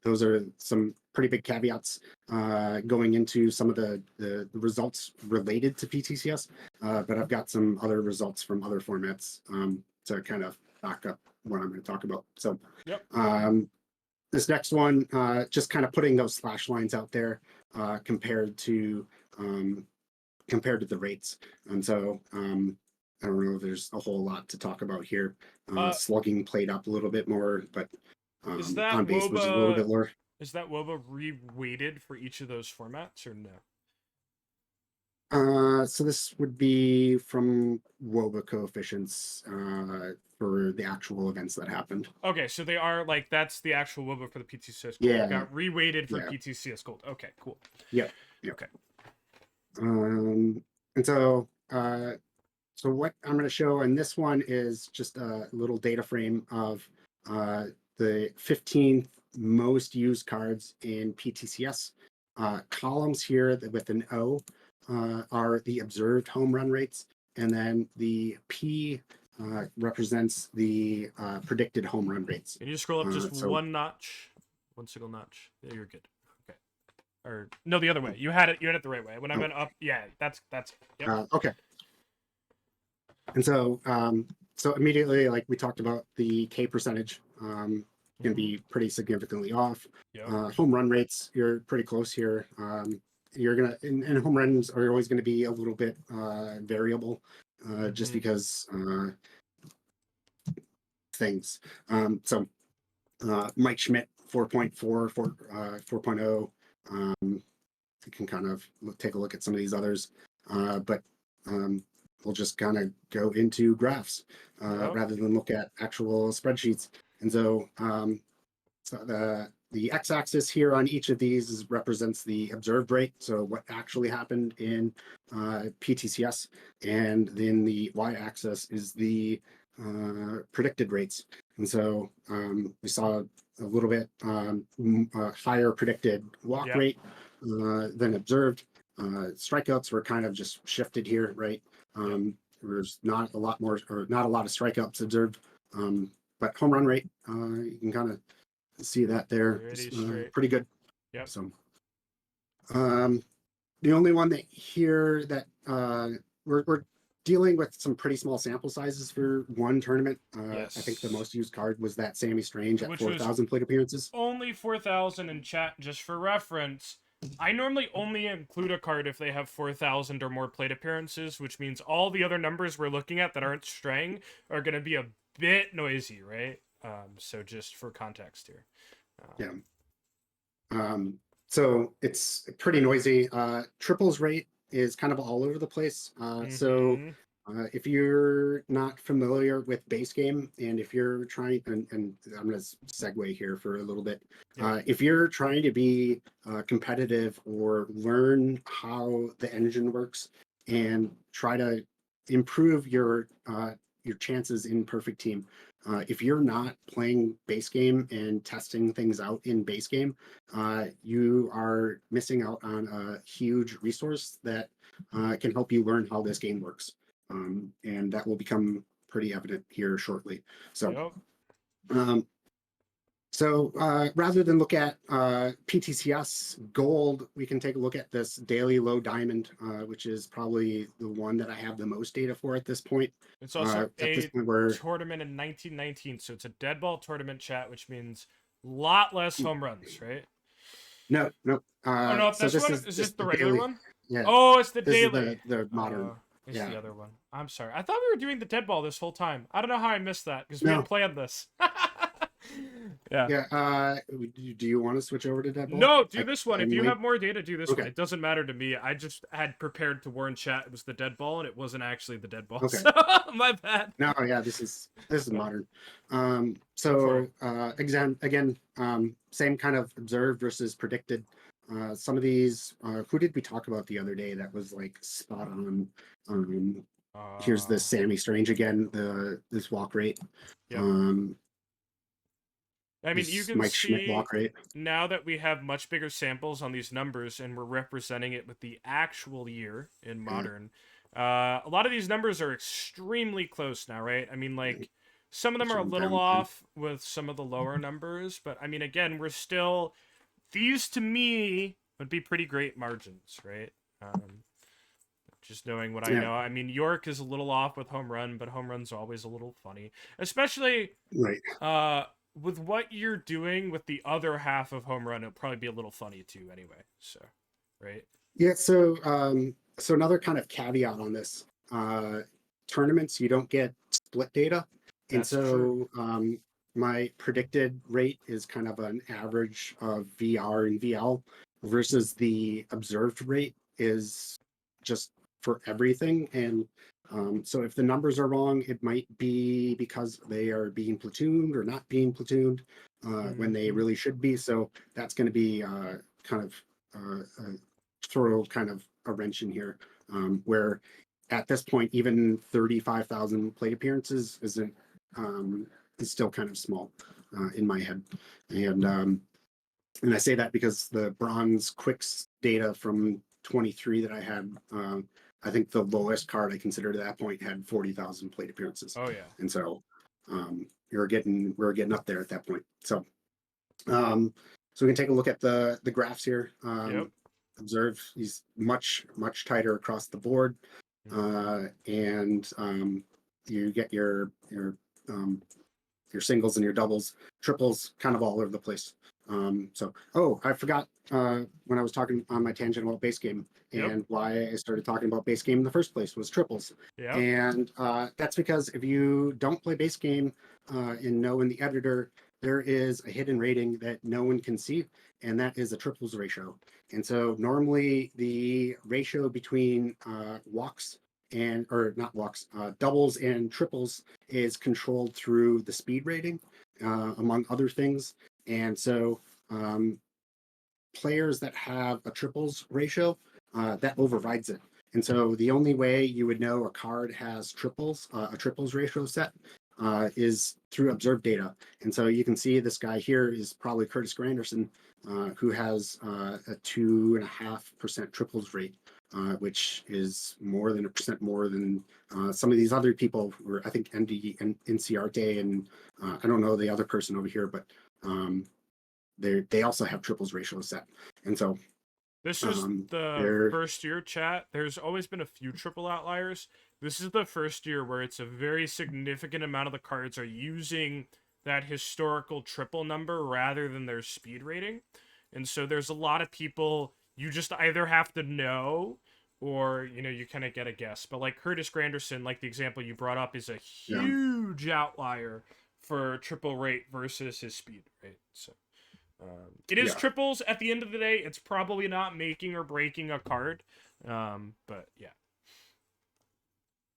B: those are some pretty big caveats going into some of the results related to PTCS. But I've got some other results from other formats to kind of back up what I'm going to talk about. So this next one, just kind of putting those slash lines out there compared to the rates. And so I don't know if there's a whole lot to talk about here. Slugging played up a little bit more, but on base was a little bit lower.
A: Is that WOBA re-weighted for each of those formats or no?
B: So this would be from WOBA coefficients for the actual events that happened.
A: Okay, so they are like that's the actual WOBA for the PTCS Gold.
B: Yeah.
A: It got re-weighted for PTCS Gold. Okay, cool.
B: Yep. Okay. And so so what I'm going to show in this one is just a little data frame of the 15 most used cards in PTCS. Columns here with an O are the observed home run rates, and then the P represents the predicted home run rates.
A: Can you scroll up just one notch? One single notch. Yeah, you're good. Okay. Or no, the other way. You had it the right way. When I went up, that's yep.
B: Okay. And so so immediately, like we talked about, the K percentage going to be pretty significantly off.
A: Yep.
B: Home run rates, you're pretty close here. You're gonna and home runs are always going to be a little bit variable, just because things. So Mike Schmidt 4.4, 4.0. You can kind of take a look at some of these others, but we'll just kind of go into graphs
A: Yep.
B: rather than look at actual spreadsheets. And so, so the x-axis here on each of these represents the observed rate, so what actually happened in PTCS, and then the y-axis is the predicted rates. And so we saw a little bit higher predicted walk
A: Yep.
B: rate than observed. Strikeouts were kind of just shifted here, right? There's not a lot more, or not a lot of strikeouts observed, but home run rate, you can kind of see that there,
A: Pretty straight.
B: pretty good.
A: Yep.
B: So, the only one that here that we're dealing with some pretty small sample sizes for one tournament.
A: Yes.
B: I think the most used card was that Sammy Strange at
A: Which
B: 4,000 plate appearances.
A: Only 4,000 in chat, just for reference. I normally only include a card if they have 4,000 or more plate appearances, which means all the other numbers we're looking at that aren't straying are going to be a bit noisy, right? So just for context here.
B: So it's pretty noisy. Triples rate is kind of all over the place. So if you're not familiar with base game, and if you're trying, and I'm going to segue here for a little bit. If you're trying to be competitive or learn how the engine works and try to improve your chances in perfect team, if you're not playing base game and testing things out in base game, you are missing out on a huge resource that can help you learn how this game works. And that will become pretty evident here shortly. So, rather than look at PTCS gold, we can take a look at this daily low diamond, which is probably the one that I have the most data for at this point.
A: It's also a tournament in 1919, so it's a dead ball tournament, chat, which means a lot less home runs, right?
B: No.
A: Oh no,
B: so
A: this one
B: is
A: is this the regular
B: daily
A: one?
B: Yeah.
A: Oh, it's the
B: this
A: daily.
B: Is the modern.
A: It's the other one. I'm sorry. I thought we were doing the dead ball this whole time. I don't know how I missed that because we had planned this.
B: Yeah. Do you want to switch over to dead ball?
A: No, do this one. If you have more data, do this one. It doesn't matter to me. I just had prepared to warn chat it was the dead ball, and it wasn't actually the dead ball.
B: Okay.
A: So, my bad.
B: No, yeah, this is modern. So again, same kind of observed versus predicted. Some of these, who did we talk about the other day that was like spot on? Here's the Sammy Strange again, this walk rate.
A: Yep. I mean, you can
B: Mike
A: see
B: Schmidt walk rate.
A: Now that we have much bigger samples on these numbers and we're representing it with the actual year in modern, a lot of these numbers are extremely close now, right? I mean, like, some of them are a little off with some of the lower numbers, but I mean, again, we're still, these to me would be pretty great margins, right? Just knowing what I know. I mean, York is a little off with home run, but home run's always a little funny, especially with what you're doing with the other half of home run. It'll probably be a little funny too, anyway. So, right?
B: Yeah. So, so another kind of caveat on this: tournaments, you don't get split data, and so my predicted rate is kind of an average of VR and VL versus the observed rate is just for everything. And so if the numbers are wrong, it might be because they are being platooned or not being platooned when they really should be. So that's going to be kind of throw kind of a wrench in here, where at this point, even 35,000 plate appearances isn't is still kind of small in my head. And I say that because the bronze quicks data from 23 that I had, I think the lowest card I considered at that point had 40,000 plate appearances.
A: Oh yeah.
B: And so we were getting up there at that point. So so we can take a look at the graphs here. Observe he's much tighter across the board, and you get your singles and your doubles, triples, kind of all over the place. So I forgot when I was talking on my tangent about base game and why I started talking about base game in the first place was triples. And that's because if you don't play base game and know in the editor, there is a hidden rating that no one can see, and that is a triples ratio. And so normally the ratio between walks and or not walks, doubles and triples is controlled through the speed rating, among other things. And so players that have a triples ratio, that overrides it. And so the only way you would know a card has triples, a triples ratio set, is through observed data. And so you can see this guy here is probably Curtis Granderson, who has a 2.5% triples rate, which is more than a percent more than some of these other people who are, I think, NCRT, and I don't know the other person over here, but they also have triples ratio set. And so
A: This was the
B: they're
A: first year, chat. There's always been a few triple outliers. This is the first year where it's a very significant amount of the cards are using that historical triple number rather than their speed rating. And so there's a lot of people you just either have to know or, you kind of get a guess. But like Curtis Granderson, like the example you brought up, is a
B: yeah.
A: huge outlier for triple rate versus his speed rate. So it is
B: Yeah.
A: triples at the end of the day. It's probably not making or breaking a card. But yeah.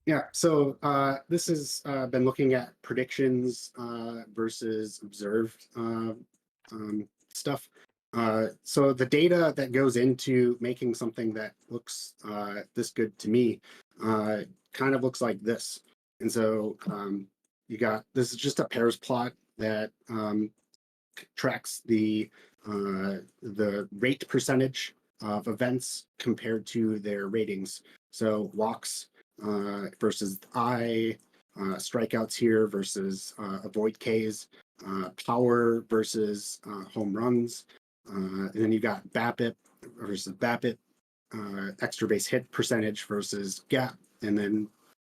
B: Yeah, so this has been looking at predictions versus observed stuff. So the data that goes into making something that looks this good to me kind of looks like this. And so you got, this is just a pairs plot that tracks the rate percentage of events compared to their ratings. So walks versus strikeouts here versus avoid Ks, power versus home runs, and then you got BABIP versus BABIP, extra base hit percentage versus gap, and then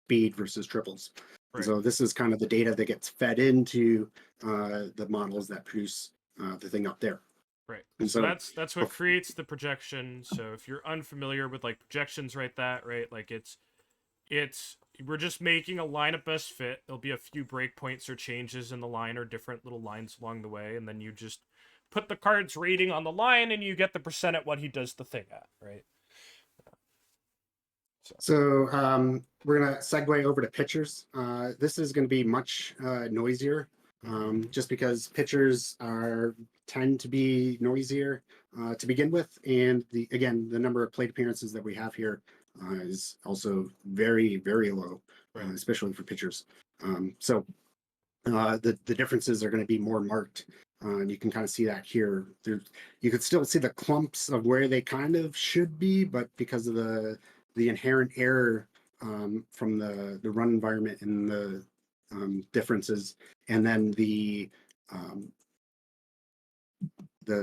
B: speed versus triples.
A: Right.
B: So this is kind of the data that gets fed into the models that produce the thing up there.
A: Right.
B: And
A: So
B: so
A: that's what creates the projection. So if you're unfamiliar with like projections, right, like it's we're just making a lineup best fit. There'll be a few breakpoints or changes in the line or different little lines along the way, and then you just put the card's rating on the line and you get the percent at what he does the thing at, right?
B: So we're going to segue over to pitchers. This is going to be much noisier, just because pitchers tend to be noisier to begin with, and again the number of plate appearances that we have here is also very, very low,
A: Right.
B: especially for pitchers. So the differences are going to be more marked. You can kind of see that here. You could still see the clumps of where they kind of should be, but because of the inherent error from the run environment and the differences, and then the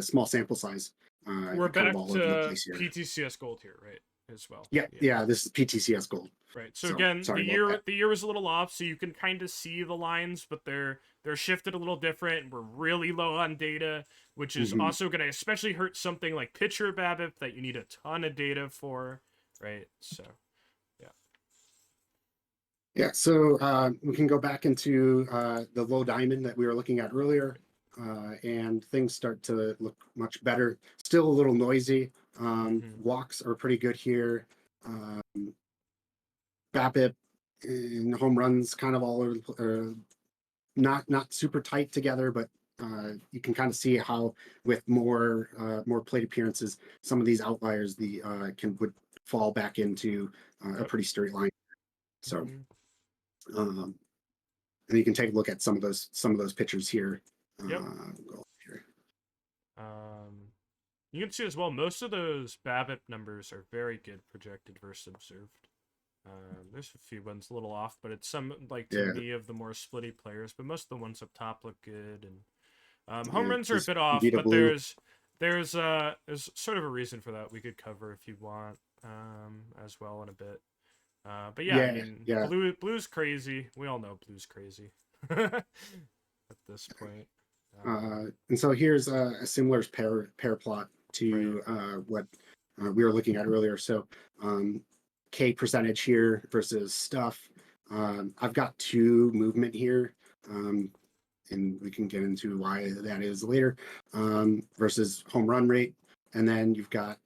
B: small sample size,
A: We're
B: kind of
A: back
B: all over the
A: to
B: place here.
A: PTCS Gold here, right? As well.
B: Yeah. This is PTCS Gold.
A: Right. So again,
B: sorry
A: the year was a little off, so you can kind of see the lines, but they're shifted a little different. We're really low on data, which is also going to especially hurt something like pitcher BABIP that you need a ton of data for, right? So, yeah.
B: Yeah. So we can go back into the low diamond that we were looking at earlier, and things start to look much better. Still a little noisy. Walks are pretty good here. BABIP and home runs kind of all over, not super tight together, but you can kind of see how with more plate appearances, some of these outliers would fall back into a pretty straight line. So, and you can take a look at some of those pictures here.
A: Yep.
B: Go here.
A: You can see as well, most of those BABIP numbers are very good projected versus observed. There's a few ones a little off, but it's some like to me of the more splitty players. But most of the ones up top look good, and home runs are a bit off. But there's sort of a reason for that we could cover if you want, as well in a bit. But yeah, I mean, blue's crazy. We all know blue's crazy at this point.
B: And so here's a similar pair plot to what we were looking at earlier. So K percentage here versus stuff. I've got 2 movement here, and we can get into why that is later, versus home run rate. And then you've got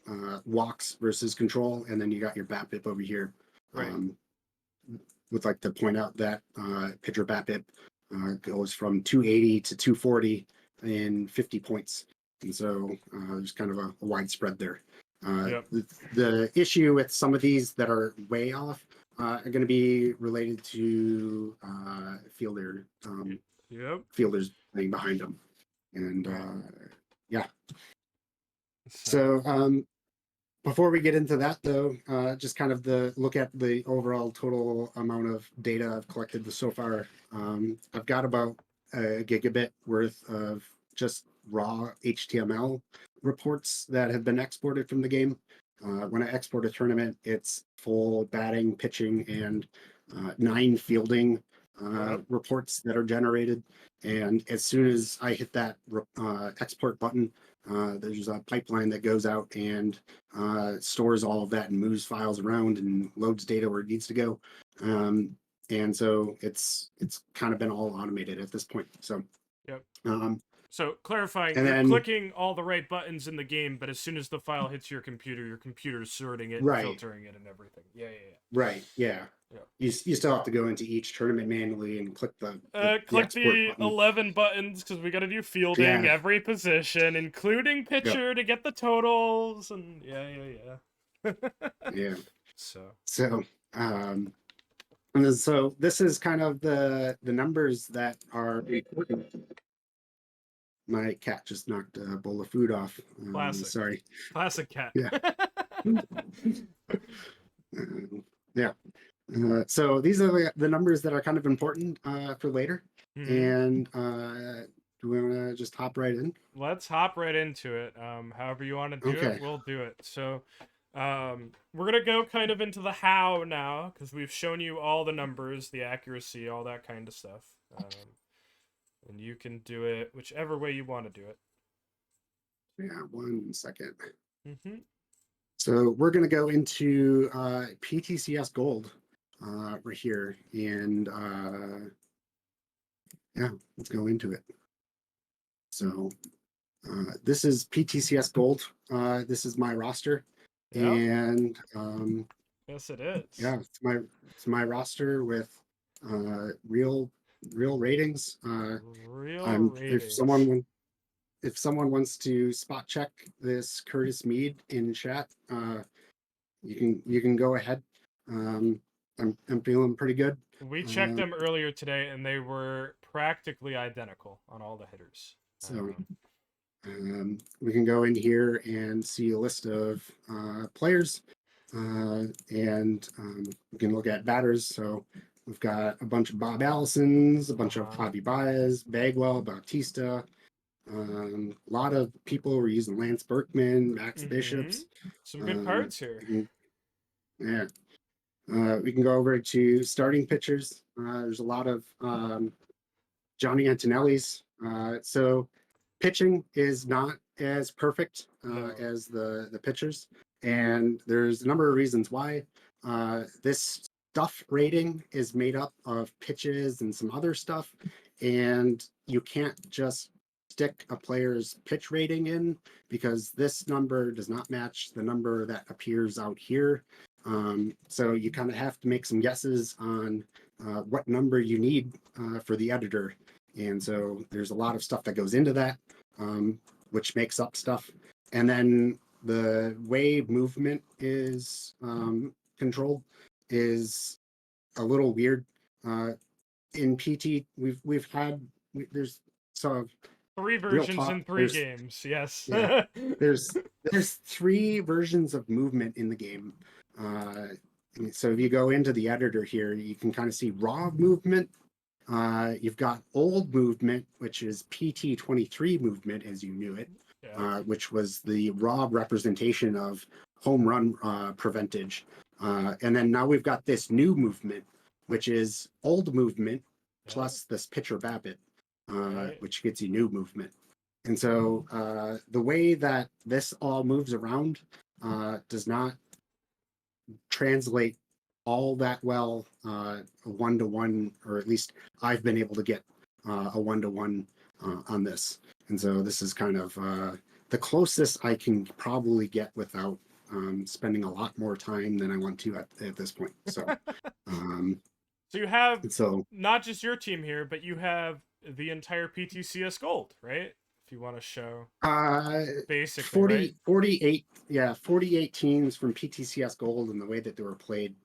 B: walks versus control, and then you got your BABIP over here.
A: Right.
B: would like to point out that pitcher BABIP goes from 280 to 240 in 50 points. And so there's kind of a widespread there.
A: Yep.
B: The issue with some of these that are way off are going to be related to fielders playing behind them. And yeah. So before we get into that, though, just kind of the look at the overall total amount of data I've collected so far. I've got about a gigabit worth of just raw HTML reports that have been exported from the game. When I export a tournament, it's full batting, pitching, and 9 fielding reports that are generated. And as soon as I hit that export button, there's a pipeline that goes out and stores all of that and moves files around and loads data where it needs to go. And so it's kind of been all automated at this point. So
A: yep. So clarifying, you're clicking all the right buttons in the game, but as soon as the file hits your computer's sorting it,
B: right.
A: filtering it, and everything. Yeah.
B: Right. Yeah. Yep. You still have to go into each tournament manually and click the
A: button. 11 buttons because we got to do fielding every position, including pitcher to get the totals, and yeah.
B: So and so this is kind of the numbers that are important. My cat just knocked a bowl of food off.
A: Classic.
B: Sorry.
A: Classic cat.
B: Yeah. So these are the numbers that are kind of important for later. And do we want to just hop right in?
A: Let's hop right into it. However you want to do it, we'll do it. So we're going to go kind of into the how now, because we've shown you all the numbers, the accuracy, all that kind of stuff. And you can do it whichever way you want to do it.
B: Yeah, 1 second. So we're going to go into PTCS Gold right here. And let's go into it. So this is PTCS Gold. This is my roster. Yep. And
A: yes, it is.
B: Yeah, it's my roster with real ratings.
A: Ratings.
B: If someone wants to spot check this Curtis Mead in chat, you can go ahead. I'm feeling pretty good.
A: We checked them earlier today, and they were practically identical on all the hitters.
B: So we can go in here and see a list of players, and we can look at batters. So we've got a bunch of Bob Allisons, a bunch of Javi Baez, Bagwell, Bautista. A lot of people were using Lance Berkman, Max Bishops.
A: Some good cards here.
B: We can go over to starting pitchers. There's a lot of Johnny Antonelli's. So pitching is not as perfect as the pitchers, and there's a number of reasons why. This stuff rating is made up of pitches and some other stuff, and you can't just stick a player's pitch rating in because this number does not match the number that appears out here. So you kind of have to make some guesses on what number you need for the editor. And so there's a lot of stuff that goes into that, which makes up stuff. And then the way movement is controlled is a little weird. In PT, there's
A: 3 versions in 3 games. Yes.
B: Yeah, there's 3 versions of movement in the game. So if you go into the editor here, you can kind of see raw movement. You've got old movement, which is PT23 movement as you knew it, which was the raw representation of home run percentage. And then now we've got this new movement, which is old movement plus this pitcher BABIP. Which gets you new movement. And so the way that this all moves around does not translate all that well 1-to-1, or at least I've been able to get a 1-to-1 on this. And so this is kind of the closest I can probably get without spending a lot more time than I want to at this point. So
A: So you have
B: And so
A: not just your team here, but you have the entire PTCS Gold, right? If you want to show
B: uh
A: basically, right?
B: 40 48, yeah, 48 teams from PTCS Gold, and the way that they were played,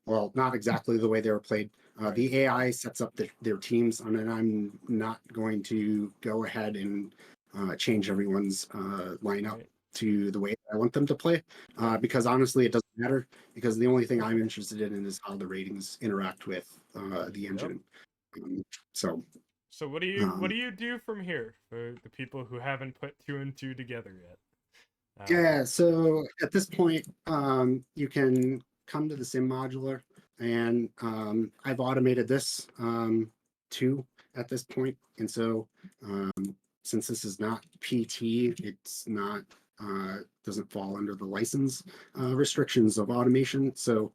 B: well, not exactly the way they were played.
A: Right.
B: The AI sets up their teams, and I'm not going to go ahead and change everyone's lineup
A: Right.
B: to the way I want them to play,
A: Yep.
B: because honestly, it doesn't matter. Because the only thing I'm interested in is how the ratings interact with the
A: Yep.
B: engine. Um, so,
A: So what
B: um,
A: do you do from here for the people who haven't put two and two together yet?
B: yeah, so at this point, you can come to the sim modular, and I've automated this too at this point. And so, um, since this is not PT, it's not doesn't fall under the license restrictions of automation. So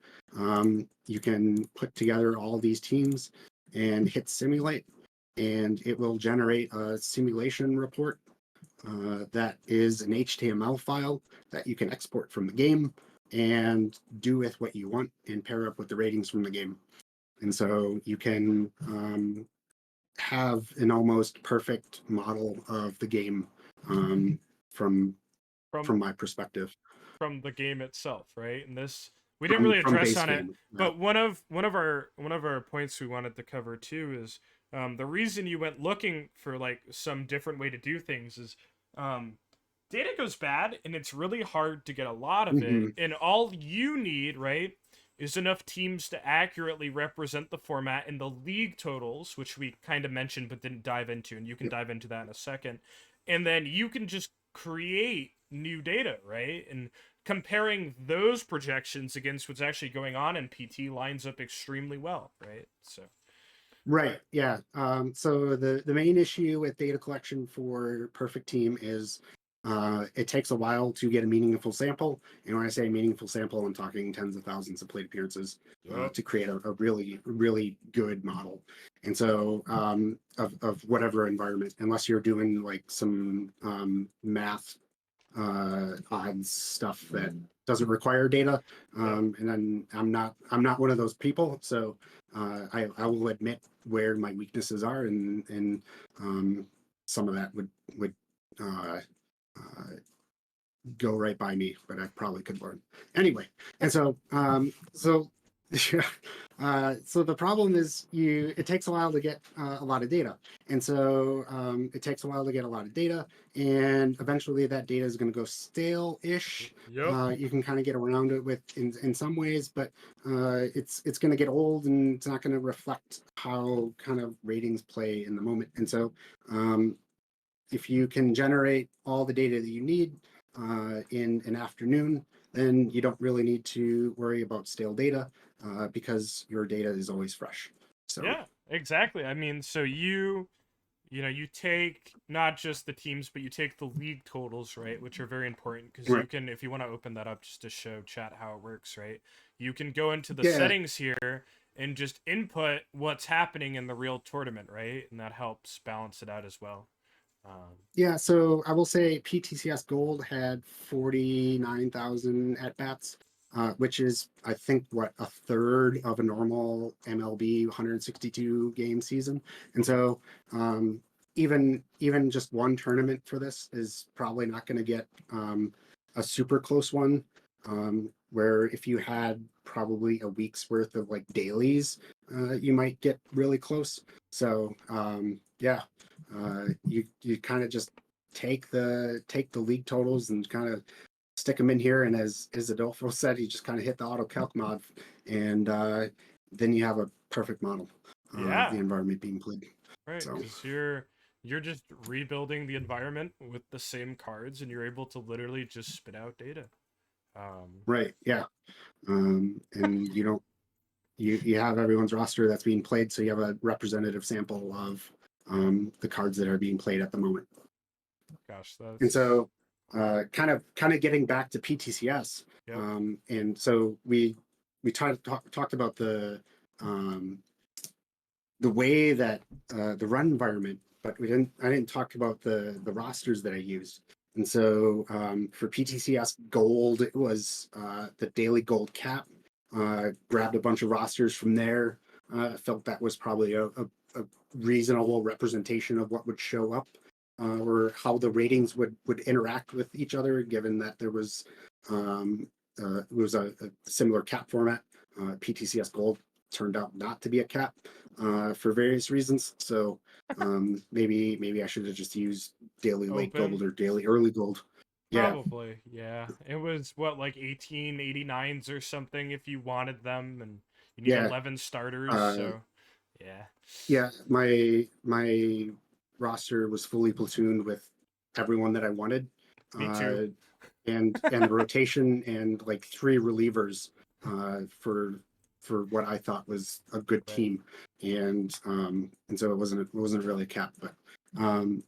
B: you can put together all these teams and hit simulate, and it will generate a simulation report that is an HTML file that you can export from the game and do with what you want and pair up with the ratings from the game. And so you can have an almost perfect model of the game from
A: from
B: from my perspective,
A: from the game itself, right? And this we didn't really
B: from
A: address
B: base
A: on it,
B: game.
A: but one of our points we wanted to cover too is the reason you went looking for like some different way to do things is um, data goes bad and it's really hard to get a lot of it,
B: Mhm.
A: and all you need, right, is enough teams to accurately represent the format in the league totals, which we kind of mentioned but didn't dive into, and you can
B: Yep.
A: dive into that in a second. And then you can just create new data, right? And comparing those projections against what's actually going on in PT lines up extremely well, right? So,
B: Right. Yeah. So the main issue with data collection for Perfect Team is it takes a while to get a meaningful sample. And when I say meaningful sample, I'm talking tens of thousands of plate appearances
A: yep,
B: to create a really, really good model. And so of whatever environment, unless you're doing like some math odds stuff that doesn't require data.
A: yep,
B: And then I'm not one of those people. So I will admit where my weaknesses are, and some of that would uh, uh, go right by me, but I probably could learn anyway. And so yeah, so the problem is it takes a while to get a lot of data, and so it takes a while to get a lot of data, and eventually that data is going to go stale-ish.
A: yep,
B: You can kind of get around it with in some ways, but it's going to get old, and it's not going to reflect how kind of ratings play in the moment. And so um, if you can generate all the data that you need in an afternoon, then you don't really need to worry about stale data because your data is always fresh. So,
A: yeah, exactly. I mean, so you take not just the teams, but you take the league totals, right, which are very important because you
B: right.
A: can, if you want to open that up just to show chat how it works, right, you can go into the
B: Yeah,
A: settings here and just input what's happening in the real tournament, right, and that helps balance it out as well.
B: yeah. So I will say PTCS Gold had 49,000 at bats, which is, I think, what, a third of a normal MLB 162 game season. And
A: Mhm.
B: so even just one tournament for this is probably not going to get a super close one. Where if you had probably a week's worth of like dailies, you might get really close. So yeah, you kind of just take the league totals and kind of stick them in here, and as Adolfo said, you just kind of hit the auto calc mod, and then you have a perfect model of the
A: Yeah,
B: environment being played.
A: right,
B: So
A: because you're just rebuilding the environment with the same cards, and you're able to literally just spit out data. Um,
B: right, yeah, and you don't you have everyone's roster that's being played, so you have a representative sample of the cards that are being played at the moment.
A: gosh,
B: And
A: that's
B: so kind of getting back to PTCS,
A: yep,
B: and so we talked about um, the way that the run environment, but I didn't talk about the rosters that I used. And so for PTCS Gold, it was the daily gold cap. grabbed a bunch of rosters from there. Felt that was probably a reasonable representation of what would show up, or how the ratings would interact with each other, given that there was it was a similar cap format. PTCS Gold turned out not to be a cap for various reasons. So maybe I should have just used daily late
A: Open.
B: gold or daily early gold. Yeah,
A: Probably, yeah. It was what, like 1889s or something if you wanted them, and you need
B: yeah,
A: 11 starters,
B: uh,
A: so yeah.
B: yeah. My roster was fully platooned with everyone that I wanted,
A: Me too.
B: uh, and the rotation and like three relievers for what I thought was a good
A: Right.
B: team, and so it wasn't really a cap, but um,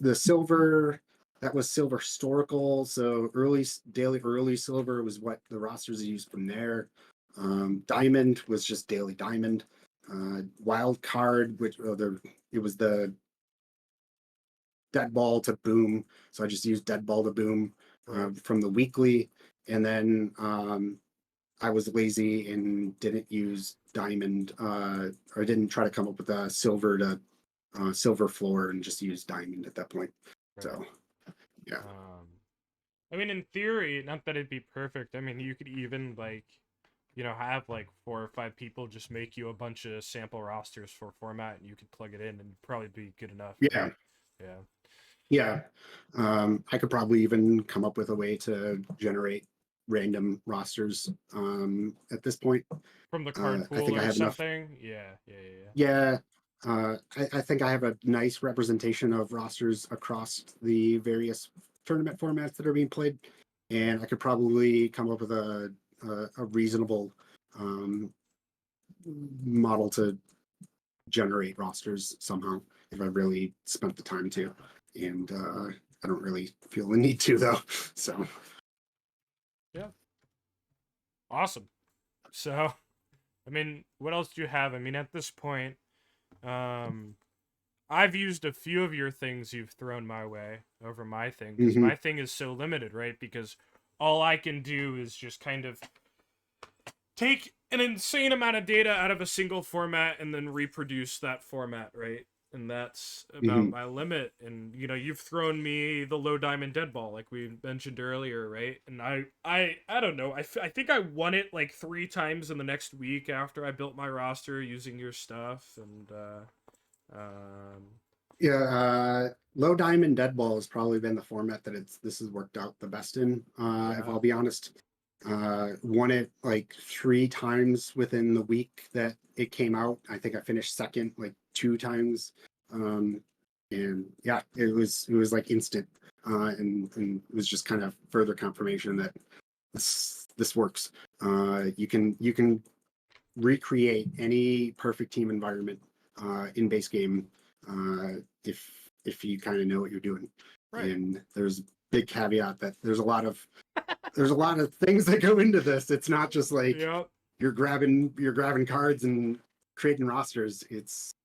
B: the silver, that was silver historical. So daily early silver was what the rosters used from there. Diamond was just daily diamond. Wild card, it was the dead ball to boom. So I just used dead ball to boom
A: Right.
B: from the weekly, and then I was lazy and didn't use diamond, or didn't try to come up with a silver floor, and just use diamond at that point.
A: Right.
B: So yeah.
A: Um I mean, in theory, not that it'd be perfect. I mean, you could even like, have like 4 or 5 people just make you a bunch of sample rosters for format, and you could plug it in, and probably be good enough. But
B: Yeah,
A: yeah,
B: yeah. I could probably even come up with a way to generate random rosters at this point.
A: from the card
B: I
A: pool
B: think I
A: or
B: have enough.
A: something. Yeah, yeah, yeah,
B: Yeah, I think I have a nice representation of rosters across the various tournament formats that are being played,
A: yeah.
B: and I could probably come up with a reasonable um, model to generate rosters somehow if I really spent the time to. And I don't really feel the need to though. So
A: Yeah. Awesome. So, I mean, what else do you have? I mean, at this point, um, I've used a few of your things you've thrown my way over my thing because
B: mhm.
A: my thing is so limited, right? Because all I can do is just kind of take an insane amount of data out of a single format and then reproduce that format, right? And that's about
B: Mhm.
A: my limit. And you've thrown me the low diamond dead ball, like we mentioned earlier, right? And I don't know. I think I won it like 3 times in the next week after I built my roster using your stuff. And
B: Yeah, low diamond dead ball has probably been the format that this has worked out the best in, if
A: yeah,
B: I'll be honest. Won it like 3 times within the week that it came out. I think I finished second like 2 times. Um, and yeah, it was like instant. And it was just kind of further confirmation that this works. You can recreate any perfect team environment in base game, if you kind of know what you're doing.
A: right.
B: And there's a big caveat that there's a lot of things that go into this. It's not just like
A: Yep.
B: you're grabbing cards and creating rosters.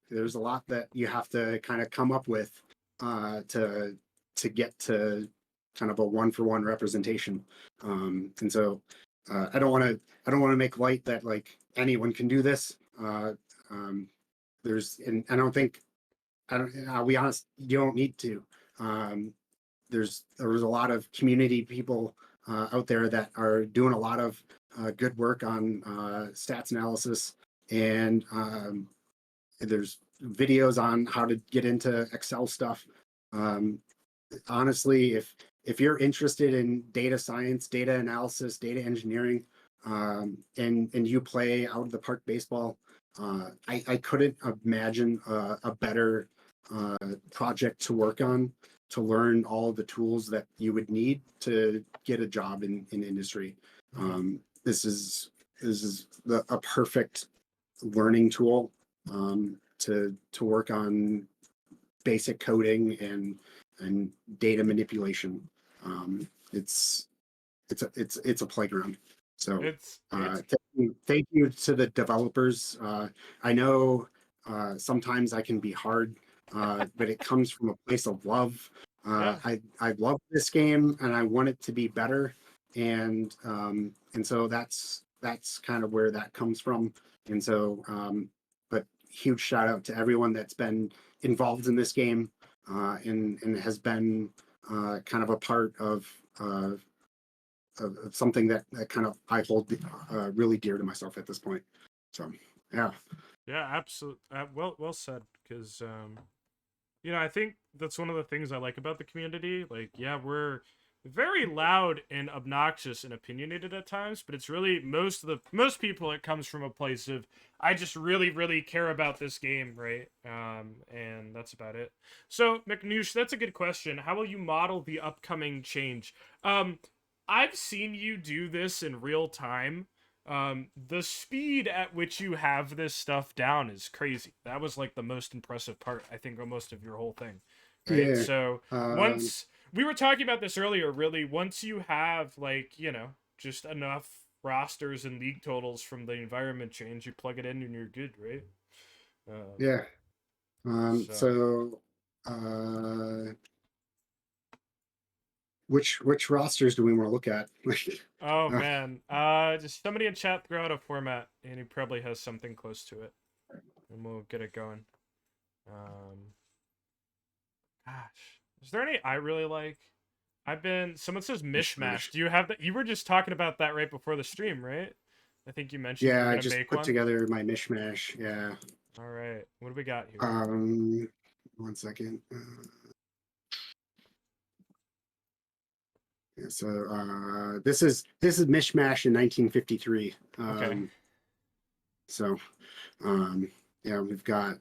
B: There's a lot that you have to kind of come up with to get to kind of a one-for-one representation. And so I don't want to make light that like anyone can do this. And I don't think I don't. I'll be honest, you don't need to. Um, there was a lot of community people out there that are doing a lot of good work on stats analysis, and there's videos on how to get into Excel stuff. Um, Honestly, if you're interested in data science, data analysis, data engineering, and you play out of the park baseball, I couldn't imagine a better project to work on, to learn all the tools that you would need to get a job in industry.
A: Mhm.
B: A perfect learning tool to work on basic coding and data manipulation. It's a playground. So
A: It's
B: thank you to the developers. I know sometimes I can be hard, but it comes from a place of love.
A: yeah.
B: I love this game and I want it to be better, and so that's kind of where that comes from. And so, but huge shout out to everyone that's been involved in this game, and has been kind of a part of something that kind of I hold really dear to myself at this point. So yeah.
A: Yeah, absolutely. Well said. Because I think that's one of the things I like about the community. Like, yeah, we're very loud and obnoxious and opinionated at times, but it's really most people. It comes from a place of I just really, really care about this game, right? And that's about it. So, McNoosh, that's a good question. How will you model the upcoming change? I've seen you do this in real time. The speed at which you have this stuff down is crazy. That was like the most impressive part, I think, of most of your whole thing, right?
B: Yeah.
A: So
B: Um,
A: once we were talking about this earlier, really, once you have like just enough rosters and league totals from the environment change, you plug it in and you're good, right?
B: yeah.
A: So
B: So, uh, which rosters do we want to look at?
A: oh
B: uh,
A: man, just somebody in chat throw out a format, and he probably has something close to it, and we'll get it going. Um, Gosh, is there any I really like? Someone says mishmash.
B: mishmash.
A: Do you have that? You were just talking about that right before the stream, right? I think you mentioned you were
B: Yeah, I
A: gonna
B: just
A: make
B: put
A: one.
B: together my mishmash. Yeah.
A: All right, what do we got here?
B: Um, 1 second. Yeah, so this is mishmash in 1953.
A: Okay.
B: So yeah, we've got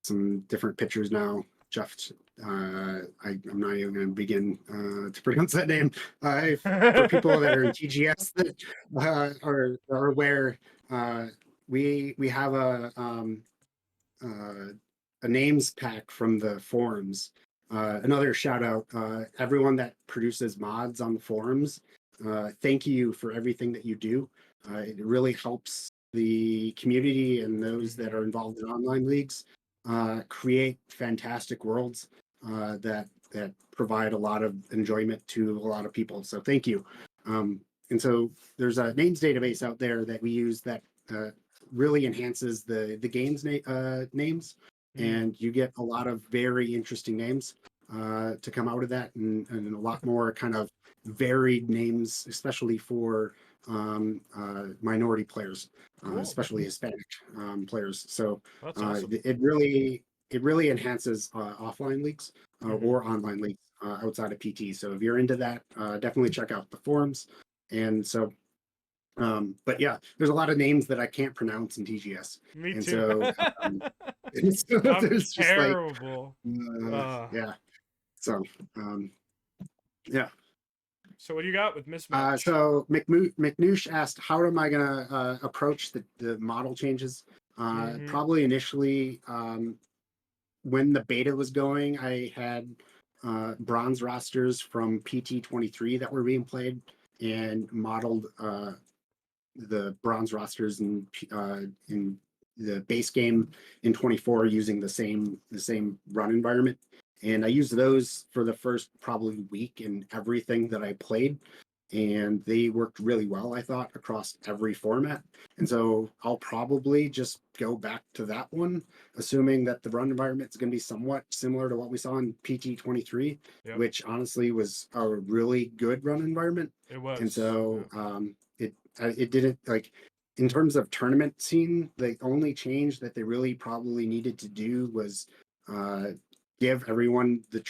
B: some different pictures now. Jeff, I'm not even going to begin to pronounce that name. For people that are in TGS that are aware, we have uh, a names pack from the forums. Another shout out, everyone that produces mods on the forums. Thank you for everything that you do. It really helps the community and those that
A: Mm-hmm.
B: are involved in online leagues create fantastic worlds that provide a lot of enjoyment to a lot of people. So thank you. And so there's a names database out there that we use that really enhances the game's names,
A: Mm.
B: and you get a lot of very interesting names to come out of that, and a lot more kind of varied names, especially for minority players,
A: Cool.
B: especially Hispanic players. So
A: That's awesome.
B: it really enhances offline leagues
A: Mm-hmm.
B: or online leagues outside of PT. So if you're into that, definitely check out the forums. And so but yeah, there's a lot of names that I can't pronounce in TGS,
A: Me
B: and
A: too.
B: so, so
A: I'm
B: there's just like
A: terrible. Uh,
B: yeah. So yeah.
A: so what do you got with mismatch?
B: So McNoosh asked, how am I gonna approach the model changes?
A: Mm-hmm.
B: Probably initially, when the beta was going, I had bronze rosters from PT 23 that were being played and modeled the bronze rosters in the base game in 24 using the same run environment. And I used those for the first probably week in everything that I played. And they worked really well, I thought, across every format. And so I'll probably just go back to that one, assuming that the run environment is going to be somewhat similar to what we saw in PT 23,
A: Yep.
B: which honestly was a really good run environment.
A: It
B: And
A: was.
B: so
A: Yep.
B: it didn't like, in terms of tournament scene, the only change that they really probably needed to do was uh, give everyone the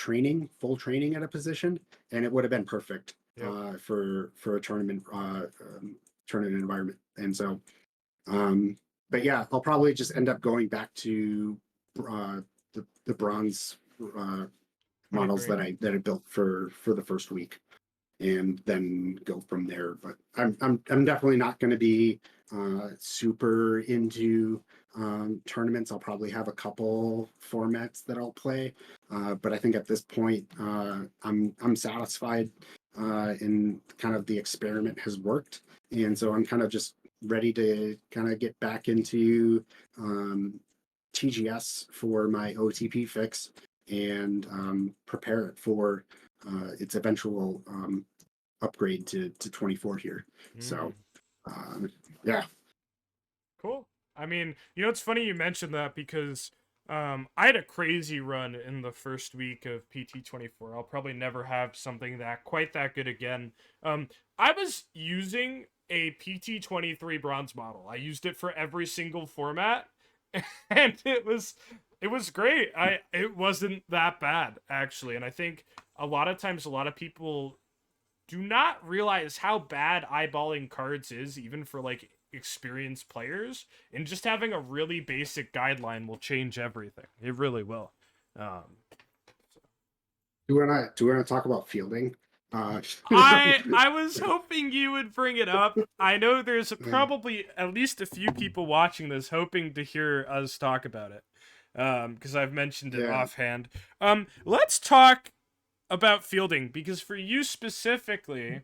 B: full training at a position, and it would have been perfect
A: Yep.
B: for a tournament environment. And so, um, but yeah, I'll probably just end up going back to uh, the bronze models
A: 23.
B: that I built for the first week, and then go from there. But I'm definitely not going to be super into tournaments. I'll probably have a couple formats that I'll play, but I think at this point I'm satisfied, and kind of the experiment has worked, and so I'm kind of just ready to kind of get back into TGS for my OTP fix, and prepare it for its eventual upgrade to 24 here. So
A: Mm.
B: Yeah.
A: Cool. I mean, it's funny you mentioned that because I had a crazy run in the first week of PT24. I'll probably never have something that quite that good again. I was using a PT23 bronze model. I used it for every single format, and it was great. It wasn't that bad actually, and I think a lot of times a lot of people do not realize how bad eyeballing cards is, even for like experienced players. And just having a really basic guideline will change everything. It really will. Um,
B: Do we wanna talk about fielding?
A: I was hoping you would bring it up. I know there's
B: Yeah.
A: probably at least a few people watching this hoping to hear us talk about it. Because I've mentioned it
B: Yeah.
A: offhand. Let's talk about fielding because for you specifically,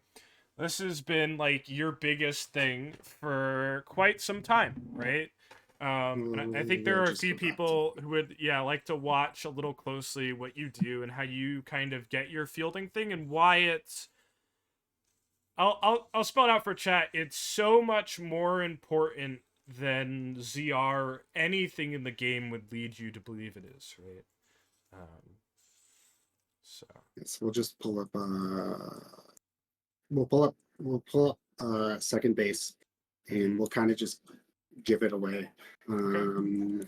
A: this has been like your biggest thing for quite some time, right? And I think
B: Yeah,
A: there are a
B: just
A: few
B: go back to
A: people who would, yeah, like to watch a little closely what you do and how you kind of get your fielding thing and why it's. I'll spell it out for chat. It's so much more important than ZR. Anything in the game would lead you to believe it is, right? Um, so
B: yes, we'll just pull up second base and we'll kind of just give it away.
A: okay.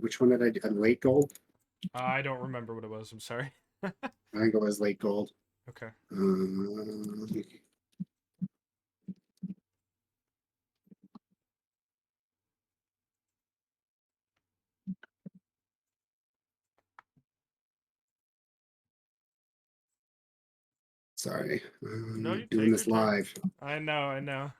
B: Which one did I do? Late gold?
A: I don't remember what it was. I'm sorry.
B: I think it was late gold.
A: Okay.
B: Uh, Sorry,
A: No, you
B: doing
A: take your
B: this
A: time.
B: live.
A: I know, I know.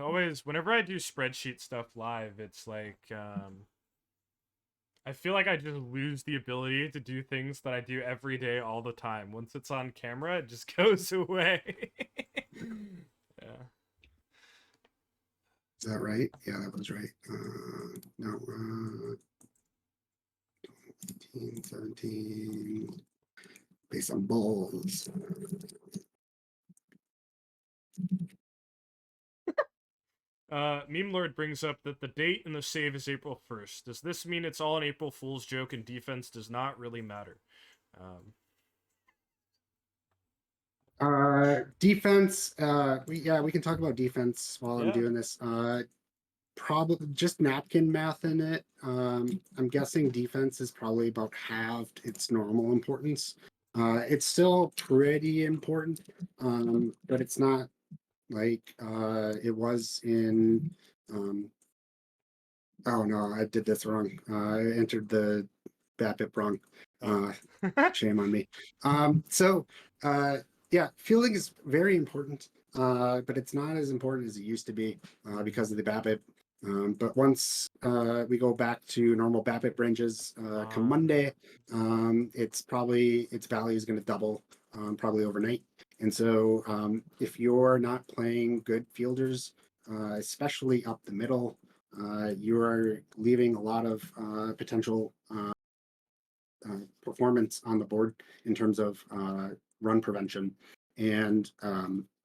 A: Always, whenever I do spreadsheet stuff live, it's like, I feel like I just lose the ability to do things that I do every day all the time. Once it's on camera, it just goes away. Yeah.
B: Is that right? Yeah, that was right. No, 18, 17, based on balls.
A: Meme Lord brings up that the date in the save is April 1st. Does this mean it's all an April Fool's joke and defense does not really matter? Um,
B: Defense. We can talk about defense while I'm
A: yeah.
B: doing this. Probably just napkin math in it. I'm guessing defense is probably about halved its normal importance. It's still pretty important, but it's not like it was in. Um, oh no, I did this wrong. I entered the BAPIP wrong.
A: Oh.
B: Uh, Shame on me. So yeah, fielding is very important, but it's not as important as it used to be because of the BAPIP. But once we go back to normal BAPIP ranges come
A: um,
B: Monday, its value is going to double probably overnight. And so if you're not playing good fielders, especially up the middle, you are leaving a lot of potential performance on the board in terms of run prevention. And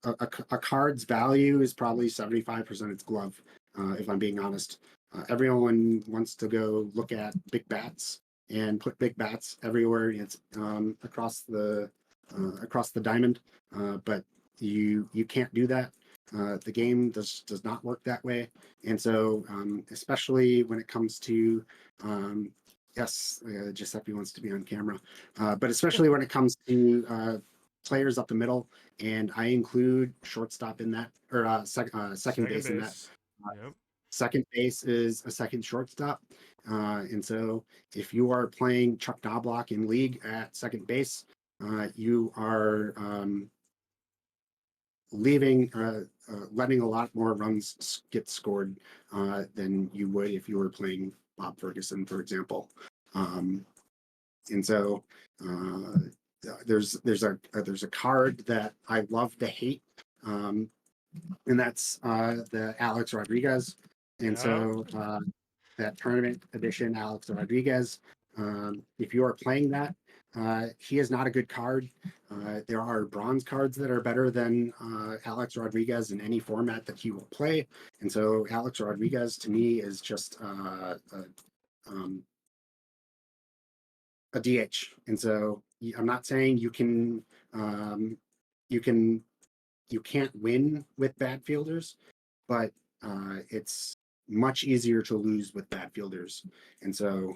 B: a card's value is probably 75% its glove, if I'm being honest. Everyone wants to go look at big bats and put big bats everywhere. It's across the diamond, but you can't do that. The game does not work that way, and so especially when it comes to yes, Giuseppe wants to be on camera. But especially when it comes to players up the middle, and I include shortstop in that, or second
A: second
B: base in that.
A: base.
B: Uh,
A: Yep.
B: Second base is a second shortstop. And so if you are playing Chuck Knobloch in league at second base, you are letting a lot more runs get scored than you would if you were playing Bob Ferguson, for example. Um, and so uh, there's a card that I love to hate, um, and that's the Alex Rodriguez. And
A: Yep.
B: so that tournament edition, Alex Rodriguez. If you are playing that, he is not a good card. There are bronze cards that are better than Alex Rodriguez in any format that he will play, and so Alex Rodriguez to me is just um, a DH. And so I'm not saying um, you can you can't win with bad fielders, but it's much easier to lose with bad fielders. And so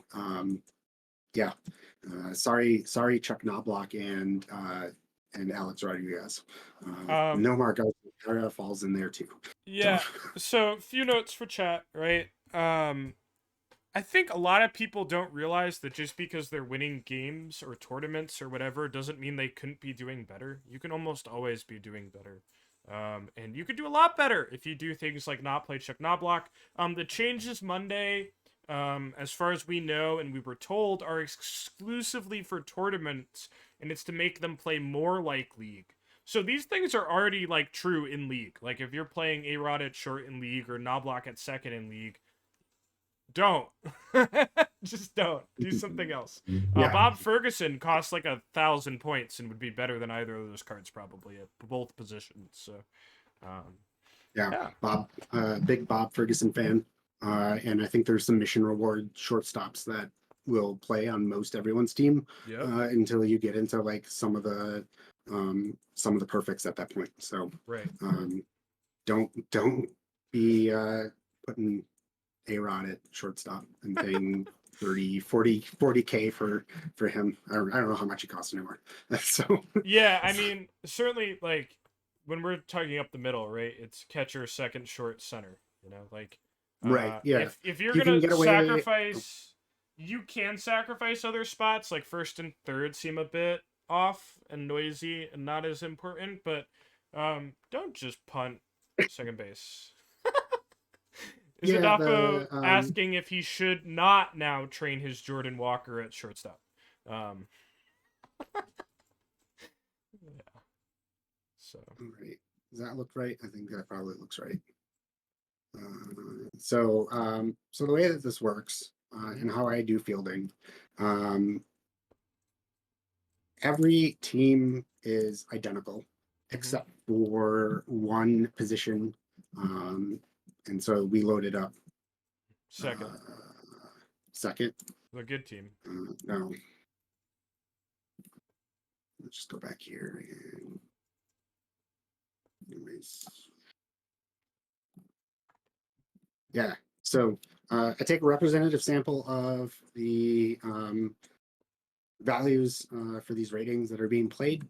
B: yeah, sorry Chuck Knobloch and Alex Rodriguez.
A: Um,
B: Nomar Garcia falls in there too. So
A: yeah. So, a few notes for chat, right? I think a lot of people don't realize that just because they're winning games or tournaments or whatever doesn't mean they couldn't be doing better. You can almost always be doing better. And you could do a lot better if you do things like not play Chuck Knobloch. The changes Monday, as far as we know and we were told, are exclusively for tournaments, and it's to make them play more like League. So these things are already like true in League. Like if you're playing A-Rod at short in League or Knobloch at second in League, don't. Just don't. Do something else.
B: yeah,
A: Bob Ferguson costs like 1,000 points and would be better than either of those cards probably at both positions. So, um,
B: yeah,
A: yeah.
B: Bob, big Bob Ferguson fan. And I think there's some mission reward shortstops that will play on most everyone's team
A: Yep.
B: until you get into like some of the perfects at that point. So
A: Right.
B: don't be putting A-Rod at shortstop and paying 40k for him. I don't know how much he costs anymore. So
A: Yeah, I mean, certainly like when we're talking up the middle, right? It's catcher, second, short, center. You know, like
B: right, yeah,
A: if you're
B: you can
A: gonna
B: get away.
A: sacrifice, you can sacrifice other spots. Like first and third seem a bit off and noisy and not as important, but don't just punt second base.
B: Yeah,
A: Izadapo asking if he should not now train his Jordan Walker at shortstop. Um, yeah. So.
B: right. Does that look right? I think that probably looks right. So the way that this works and how I do fielding, um, every team is identical
A: Mm-hmm.
B: except for one position, and so we loaded up
A: Second,
B: second.
A: the good team.
B: No, let's just go back here and anyways. Yeah. So I take a representative sample of the values for these ratings that are being played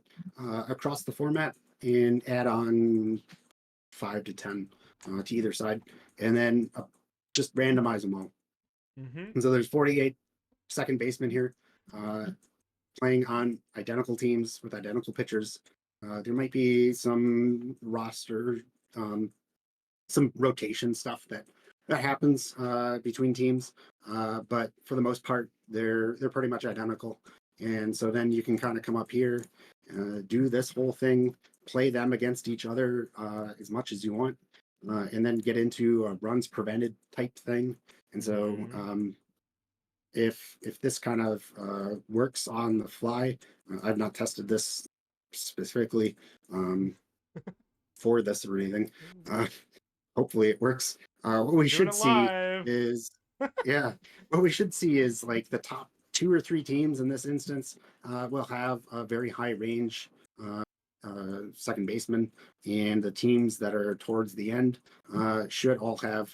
B: across the format and add on 5 to 10 to either side, and then just randomize them all.
A: Mm-hmm.
B: And so there's 48 second basemen here playing on identical teams with identical pitchers. There might be some roster, some rotation stuff that happens between teams, but for the most part, they're pretty much identical. And so then you can kind of come up here, do this whole thing, play them against each other as much as you want, and then get into a runs prevented type thing. And so if this kind of works on the fly, I've not tested this specifically for this or anything. Hopefully it works. What we
A: Doing
B: should
A: it
B: see
A: live.
B: is, yeah, what we should see is like the top 2 or 3 teams in this instance will have a very high range second baseman, and the teams that are towards the end should all have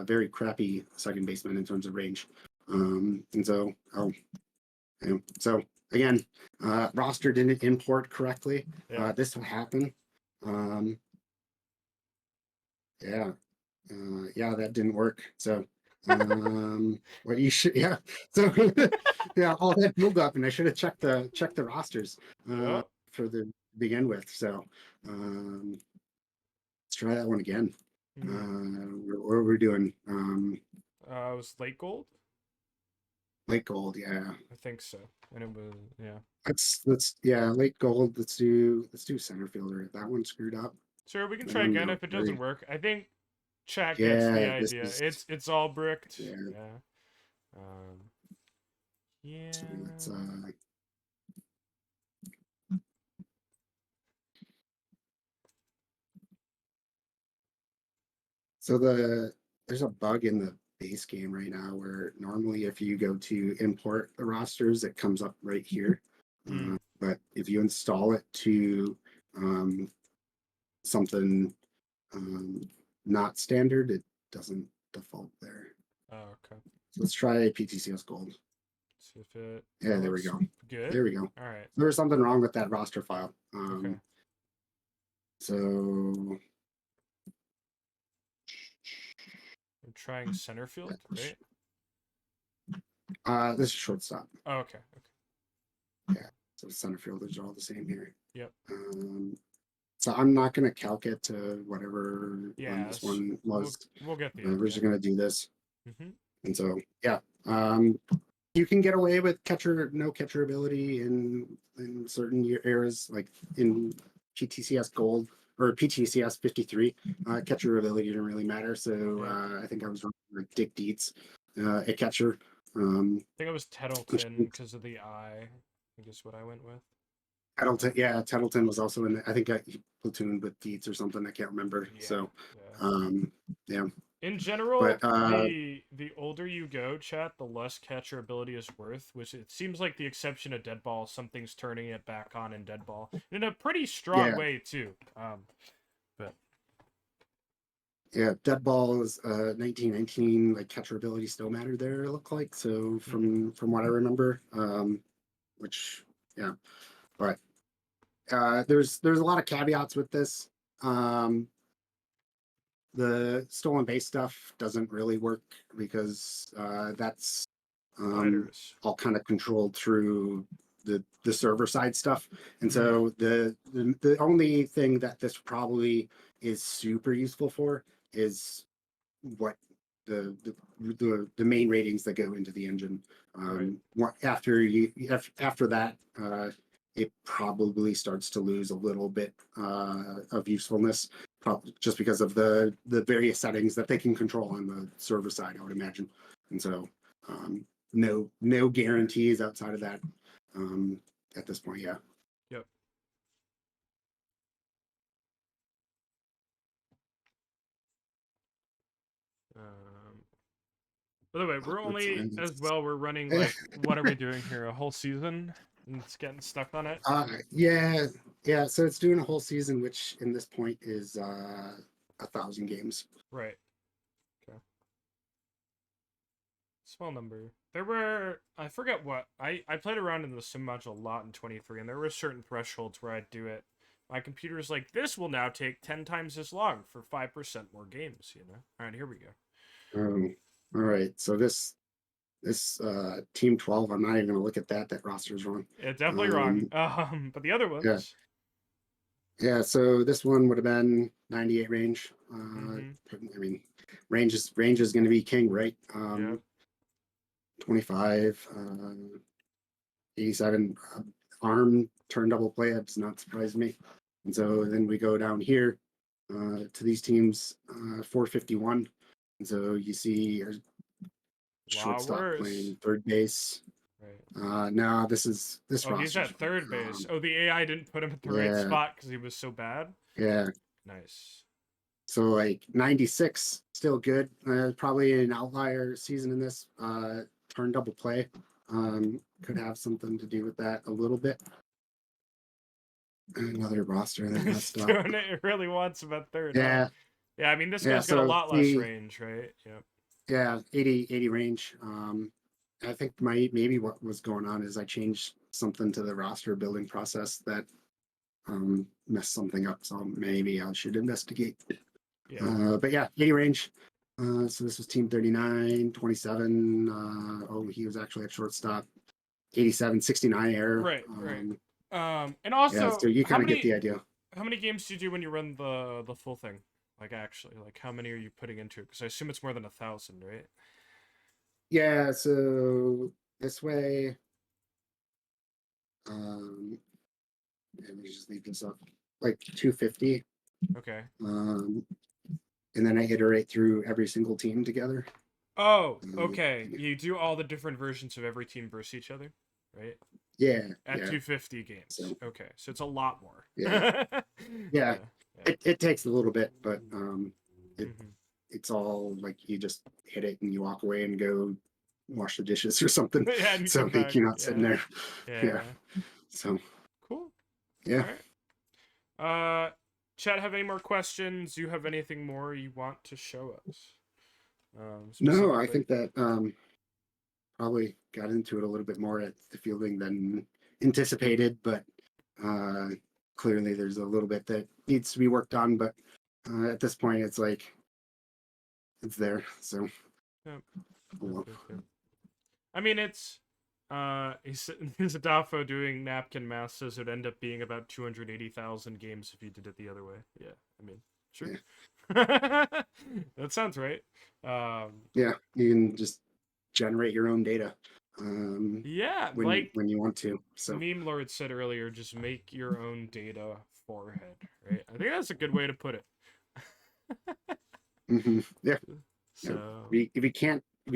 B: very crappy second baseman in terms of range. And so, so again, roster didn't import correctly.
A: Yeah.
B: This will happen. Um, yeah, yeah, that didn't work. So, what you should, yeah. So, yeah, all that build up, and I should have checked the rosters
A: Yep.
B: for the begin with. So, let's try that one again. What are we doing?
A: It was late gold.
B: Late gold, yeah.
A: I think so, and it was yeah.
B: Let's yeah, late gold. Let's do center fielder. That one screwed up.
A: Sure, we can
B: I
A: try
B: don't
A: again
B: know.
A: if it doesn't work. I think chat gets the
B: Yeah, this
A: idea.
B: is
A: It's all bricked.
B: yeah.
A: Yeah. Um.
B: So
A: Yeah.
B: let's So there's a bug in the base game right now where normally if you go to import the rosters, it comes up right here.
A: Mm.
B: But if you install it to something not standard, it doesn't default there.
A: Oh, okay.
B: So let's try PTCS Gold.
A: See if it.
B: Yeah, there we go.
A: Good.
B: There we go.
A: All right.
B: There was something wrong with that roster file.
A: Okay.
B: So
A: I'm trying center field, right?
B: this is shortstop.
A: Oh, okay.
B: Yeah. So center fielders are all the same here.
A: Yep.
B: So I'm not going to calc it to whatever this one was.
A: We'll get the
B: We're just going to do this.
A: Mm-hmm.
B: And so, yeah. You can get away with no catcher ability in certain eras, like in PTCS Gold or PTCS 53. Catcher ability didn't really matter. So I think I was wrong with Dick Dietz, a catcher.
A: I think it was Tettleton because of the eye. I think is what I went with.
B: Tettleton was also in. I think he platooned with Dietz or something. I can't remember.
A: Yeah,
B: So,
A: yeah. In general,
B: but,
A: the older you go, chat, the less catcher ability is worth. Which it seems like the exception of dead ball, something's turning it back on in dead ball in a pretty strong way too. But
B: yeah, dead ball is 1919. Like catcher ability still mattered there. It looked like so from what I remember. Which but there's a lot of caveats with this. The stolen base stuff doesn't really work because that's all kind of controlled through the server side stuff. And so the only thing that this probably is super useful for is what the main ratings that go into the engine. After that, it probably starts to lose a little bit of usefulness, just because of the various settings that they can control on the server side, I would imagine. And so no guarantees outside of that at this point. Yeah.
A: Yep. By the way, we're only we're running like what are we doing here? A whole season? And it's getting stuck on it?
B: Yeah. So it's doing a whole season, which in this point is 1,000 games.
A: Right. Okay. Small number. There were I forget what I played around in the sim module a lot in 23, and there were certain thresholds where I'd do it. My computer's like, this will now take 10 times as long for 5% more games. All right, here we go.
B: All right. So this team 12, I'm not even gonna look at that. That roster's wrong.
A: Yeah, definitely wrong. But the other ones.
B: Yeah. So this one would have been 98 range. I mean, range is going to be king, right? 25, 87 arm turn double play. That does not surprise me. And so then we go down here to these teams, 451. And so you see shortstop playing third base.
A: Right.
B: No, this
A: he's at third base. The AI didn't put him at the right spot because he was so bad.
B: Yeah.
A: Nice.
B: So like 96, still good. Probably an outlier season in this. Turn double play could have something to do with that a little bit. Another roster that messed up.
A: It really wants him at third.
B: Yeah.
A: Yeah, I mean this guy's got a lot less range, right? Yep.
B: Yeah, 80 range. I think maybe what was going on is I changed something to the roster building process that messed something up. So maybe I should investigate.
A: Yeah.
B: But yeah, 80 range. So this was team 39, 27. He was actually at shortstop. 87, 69 error.
A: Right. And also,
B: so you kind of get the idea.
A: How many games do you do when you run the full thing? Like actually, like how many are you putting into it? Because I assume it's more than 1,000, right?
B: Yeah. So this way, let me just leave this up. Like 250.
A: Okay.
B: And then I iterate through every single team together.
A: Oh, okay. You do all the different versions of every team versus each other, right?
B: Yeah.
A: At 250 games. So, okay, so it's a lot more.
B: Yeah. Yeah. It takes a little bit, but it's all like you just hit it and you walk away and go wash the dishes or something.
A: Yeah, and you
B: So
A: come
B: like
A: back.
B: you're not sitting
A: Yeah.
B: there. Yeah.
A: Yeah.
B: So
A: Cool.
B: yeah.
A: All right. Chad, have any more questions? You have anything more you want to show us?
B: No, I
A: Specifically.
B: think that probably got into it a little bit more at the fielding than anticipated, but uh, clearly there's a little bit that needs to be worked on. But at this point, it's like it's there. So
A: Yep.
B: well,
A: Yep. I mean, it's he's a Dafo doing napkin math says it'd end up being about 280,000 games if you did it the other way. Yeah, I mean, sure.
B: yeah.
A: That sounds right.
B: Yeah, you can just generate your own data
A: Yeah,
B: when
A: like
B: you want to. So
A: Meme Lord said earlier, just make your own data forehead, right? I think that's a good way to put it.
B: yeah, yeah.
A: So
B: If you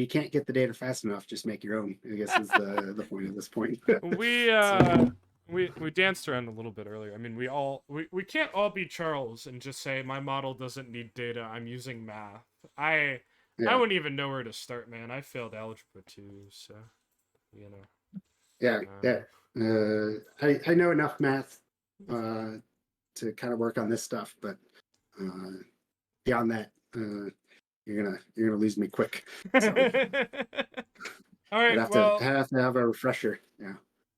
B: can't get the data fast enough, just make your own. I guess is the point at this point.
A: we
B: So,
A: we danced around a little bit earlier. I mean, we can't all be Charles and just say my model doesn't need data. I'm using math. I
B: yeah,
A: wouldn't even know where to start, man. I failed algebra too, so you know.
B: yeah, yeah. I know enough math to kind of work on this stuff, but uh, beyond that, you're gonna lose me quick. So
A: All right, well,
B: have to have a refresher. Yeah.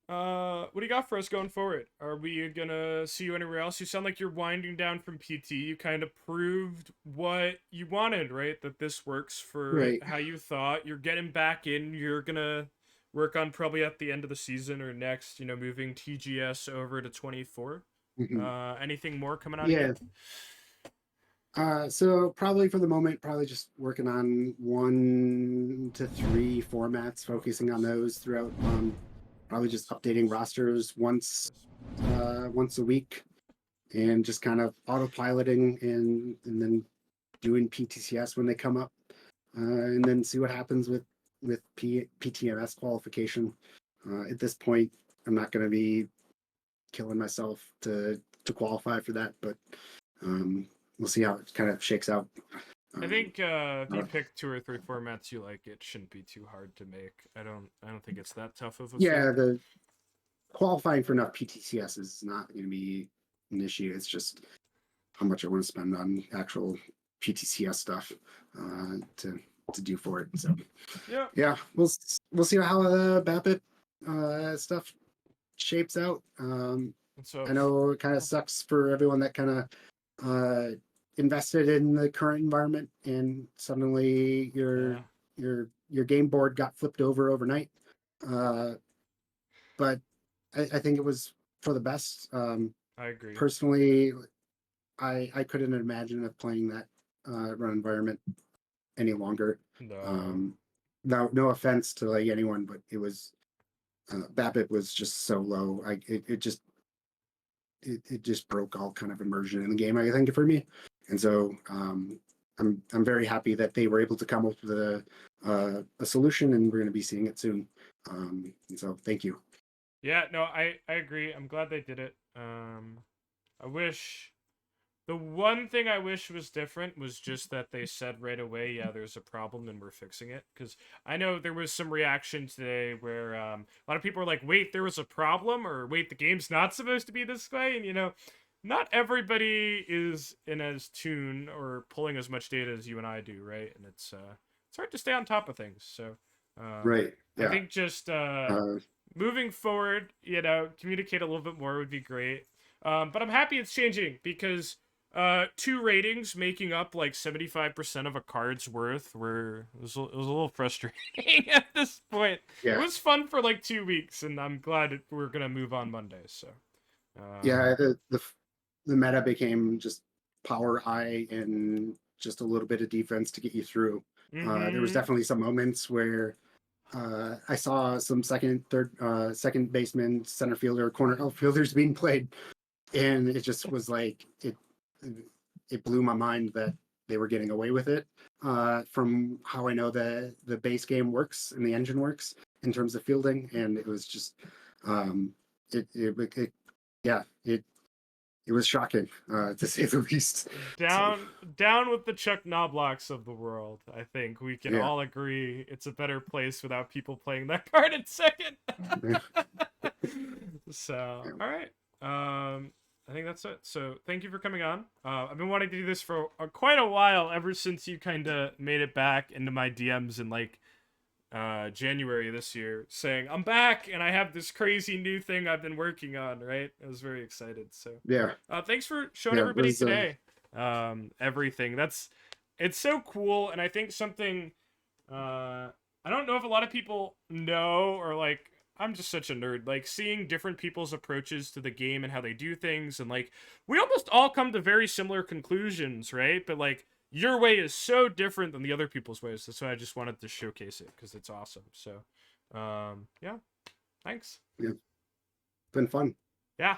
A: what do you got for us going forward? Are we gonna see you anywhere else? You sound like you're winding down from PT. You kind of proved what you wanted, right? That this works for
B: Right.
A: how you thought. You're getting back in. You're gonna work on probably at the end of the season or next, moving TGS over to 24.
B: Mhm.
A: Anything more coming out of
B: Yeah.
A: you?
B: So probably for the moment, probably just working on 1 to 3 formats,
A: Oh,
B: focusing on
A: nice.
B: those throughout. Probably just updating rosters once a week, and just kind of autopiloting and then doing PTCS when they come up, and then see what happens with PTMS qualification. At this point, I'm not going to be killing myself to qualify for that, but we'll see how it kind of shakes out.
A: I
B: Um,
A: think if you
B: uh,
A: pick 2 or 3 formats you like, it shouldn't be too hard to make. I don't think it's that tough of a
B: yeah,
A: field.
B: the qualifying for enough PTCS is not going to be an issue. It's just how much I want to spend on actual PTCS stuff to do for it. So
A: Yeah.
B: yeah, we'll see how the BAPIT stuff shapes out.
A: So
B: I know it kind of sucks for everyone that kind of invested in the current environment, and suddenly
A: yeah,
B: your game board got flipped over overnight. But I think it was for the best.
A: I agree.
B: Personally, I couldn't imagine of playing that run environment any longer.
A: No.
B: Um, no offense to like anyone, but it was BAPIT was just so low. It just broke all kind of immersion in the game, I think, for me. And so I'm very happy that they were able to come up with a solution, and we're going to be seeing it soon. And so thank you.
A: Yeah, no, I agree. I'm glad they did it. I wish the one thing I wish was different was just that they said right away, yeah, there's a problem and we're fixing it. Because I know there was some reaction today where a lot of people were like, wait, there was a problem, or wait, the game's not supposed to be this way. And not everybody is in as tune or pulling as much data as you and I do, right? And it's hard to stay on top of things. So
B: Right.
A: I
B: Yeah.
A: think just
B: Uh,
A: moving forward, communicate a little bit more would be great. But I'm happy it's changing because 2 ratings making up like 75% of a card's worth it was a little frustrating at this point. It
B: yeah.
A: was fun for like 2 weeks, and I'm glad we're gonna move on Monday. So,
B: Yeah. The meta became just power high and just a little bit of defense to get you through. There was
A: mm-hmm.
B: definitely some moments where I saw some second baseman, center fielder, corner outfielders being played, and it just was like it blew my mind that they were getting away with it. From how I know the base game works and the engine works in terms of fielding, and it was just um, it yeah it was shocking, to say the least. So
A: Down with the Chuck Knoblocks of the world. I think we can
B: yeah,
A: all agree it's a better place without people playing that card in second.
B: yeah,
A: So,
B: yeah,
A: all right. I think that's it. So, thank you for coming on. I've been wanting to do this for quite a while, ever since you kind of made it back into my DMs in like January this year, saying I'm back and I have this crazy new thing I've been working on. Right? I was very excited. So,
B: yeah.
A: thanks for showing
B: Yeah, it
A: everybody
B: was
A: today. Everything it's so cool, and I think something I don't know if a lot of people know, or like, I'm just such a nerd. Like, seeing different people's approaches to the game and how they do things, and like, we almost all come to very similar conclusions, right? But like, your way is so different than the other people's ways. That's why I just wanted to showcase it, because it's awesome. So, yeah, thanks.
B: yeah, been fun.
A: Yeah.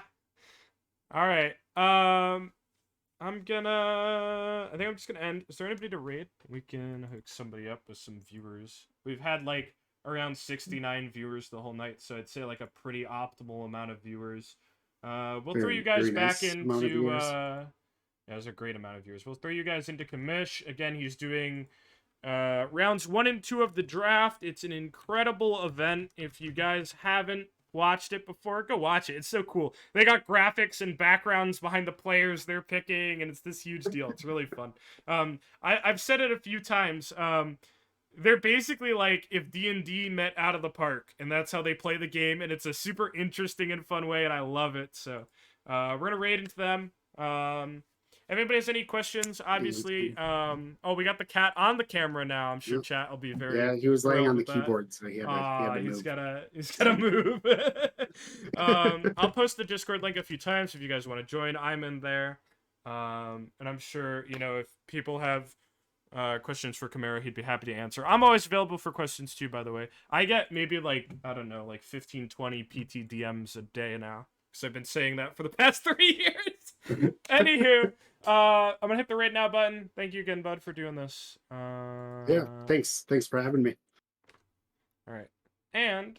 A: All right. I think I'm just gonna end. Is there anybody to rate? We can hook somebody up with some viewers. We've had like around 69 viewers the whole night, so I'd say like a pretty optimal amount of viewers. We'll throw you
B: Very,
A: guys
B: very
A: back
B: nice amount of
A: into
B: viewers.
A: yeah, there's a great amount of viewers. We'll throw you guys into Kamish. Again, he's doing rounds 1 and 2 of the draft. It's an incredible event. If you guys haven't watched it before, go watch it. It's so cool. They got graphics and backgrounds behind the players they're picking, and it's this huge deal. It's really fun. I've said it a few times. They're basically like if D&D met out of the park, and that's how they play the game, and it's a super interesting and fun way, and I love it. So we're gonna raid into them. If anybody has any questions, obviously, oh, we got the cat on the camera now. I'm sure
B: Yep.
A: chat will be very
B: Yeah, he was laying
A: thrilled
B: on the
A: with that.
B: keyboard, so he had to
A: He's
B: move.
A: gotta move. I'll post the Discord link a few times if you guys want to join. I'm in there. And I'm sure, if people have questions for Chimaera, he'd be happy to answer. I'm always available for questions too, by the way. I get maybe like, I don't know, like 15, 20 PT DMs a day now, because I've been saying that for the past 3 years. Anywho, I'm gonna hit the rate now button. Thank you again, bud, for doing this.
B: Yeah, thanks for having me.
A: All right. And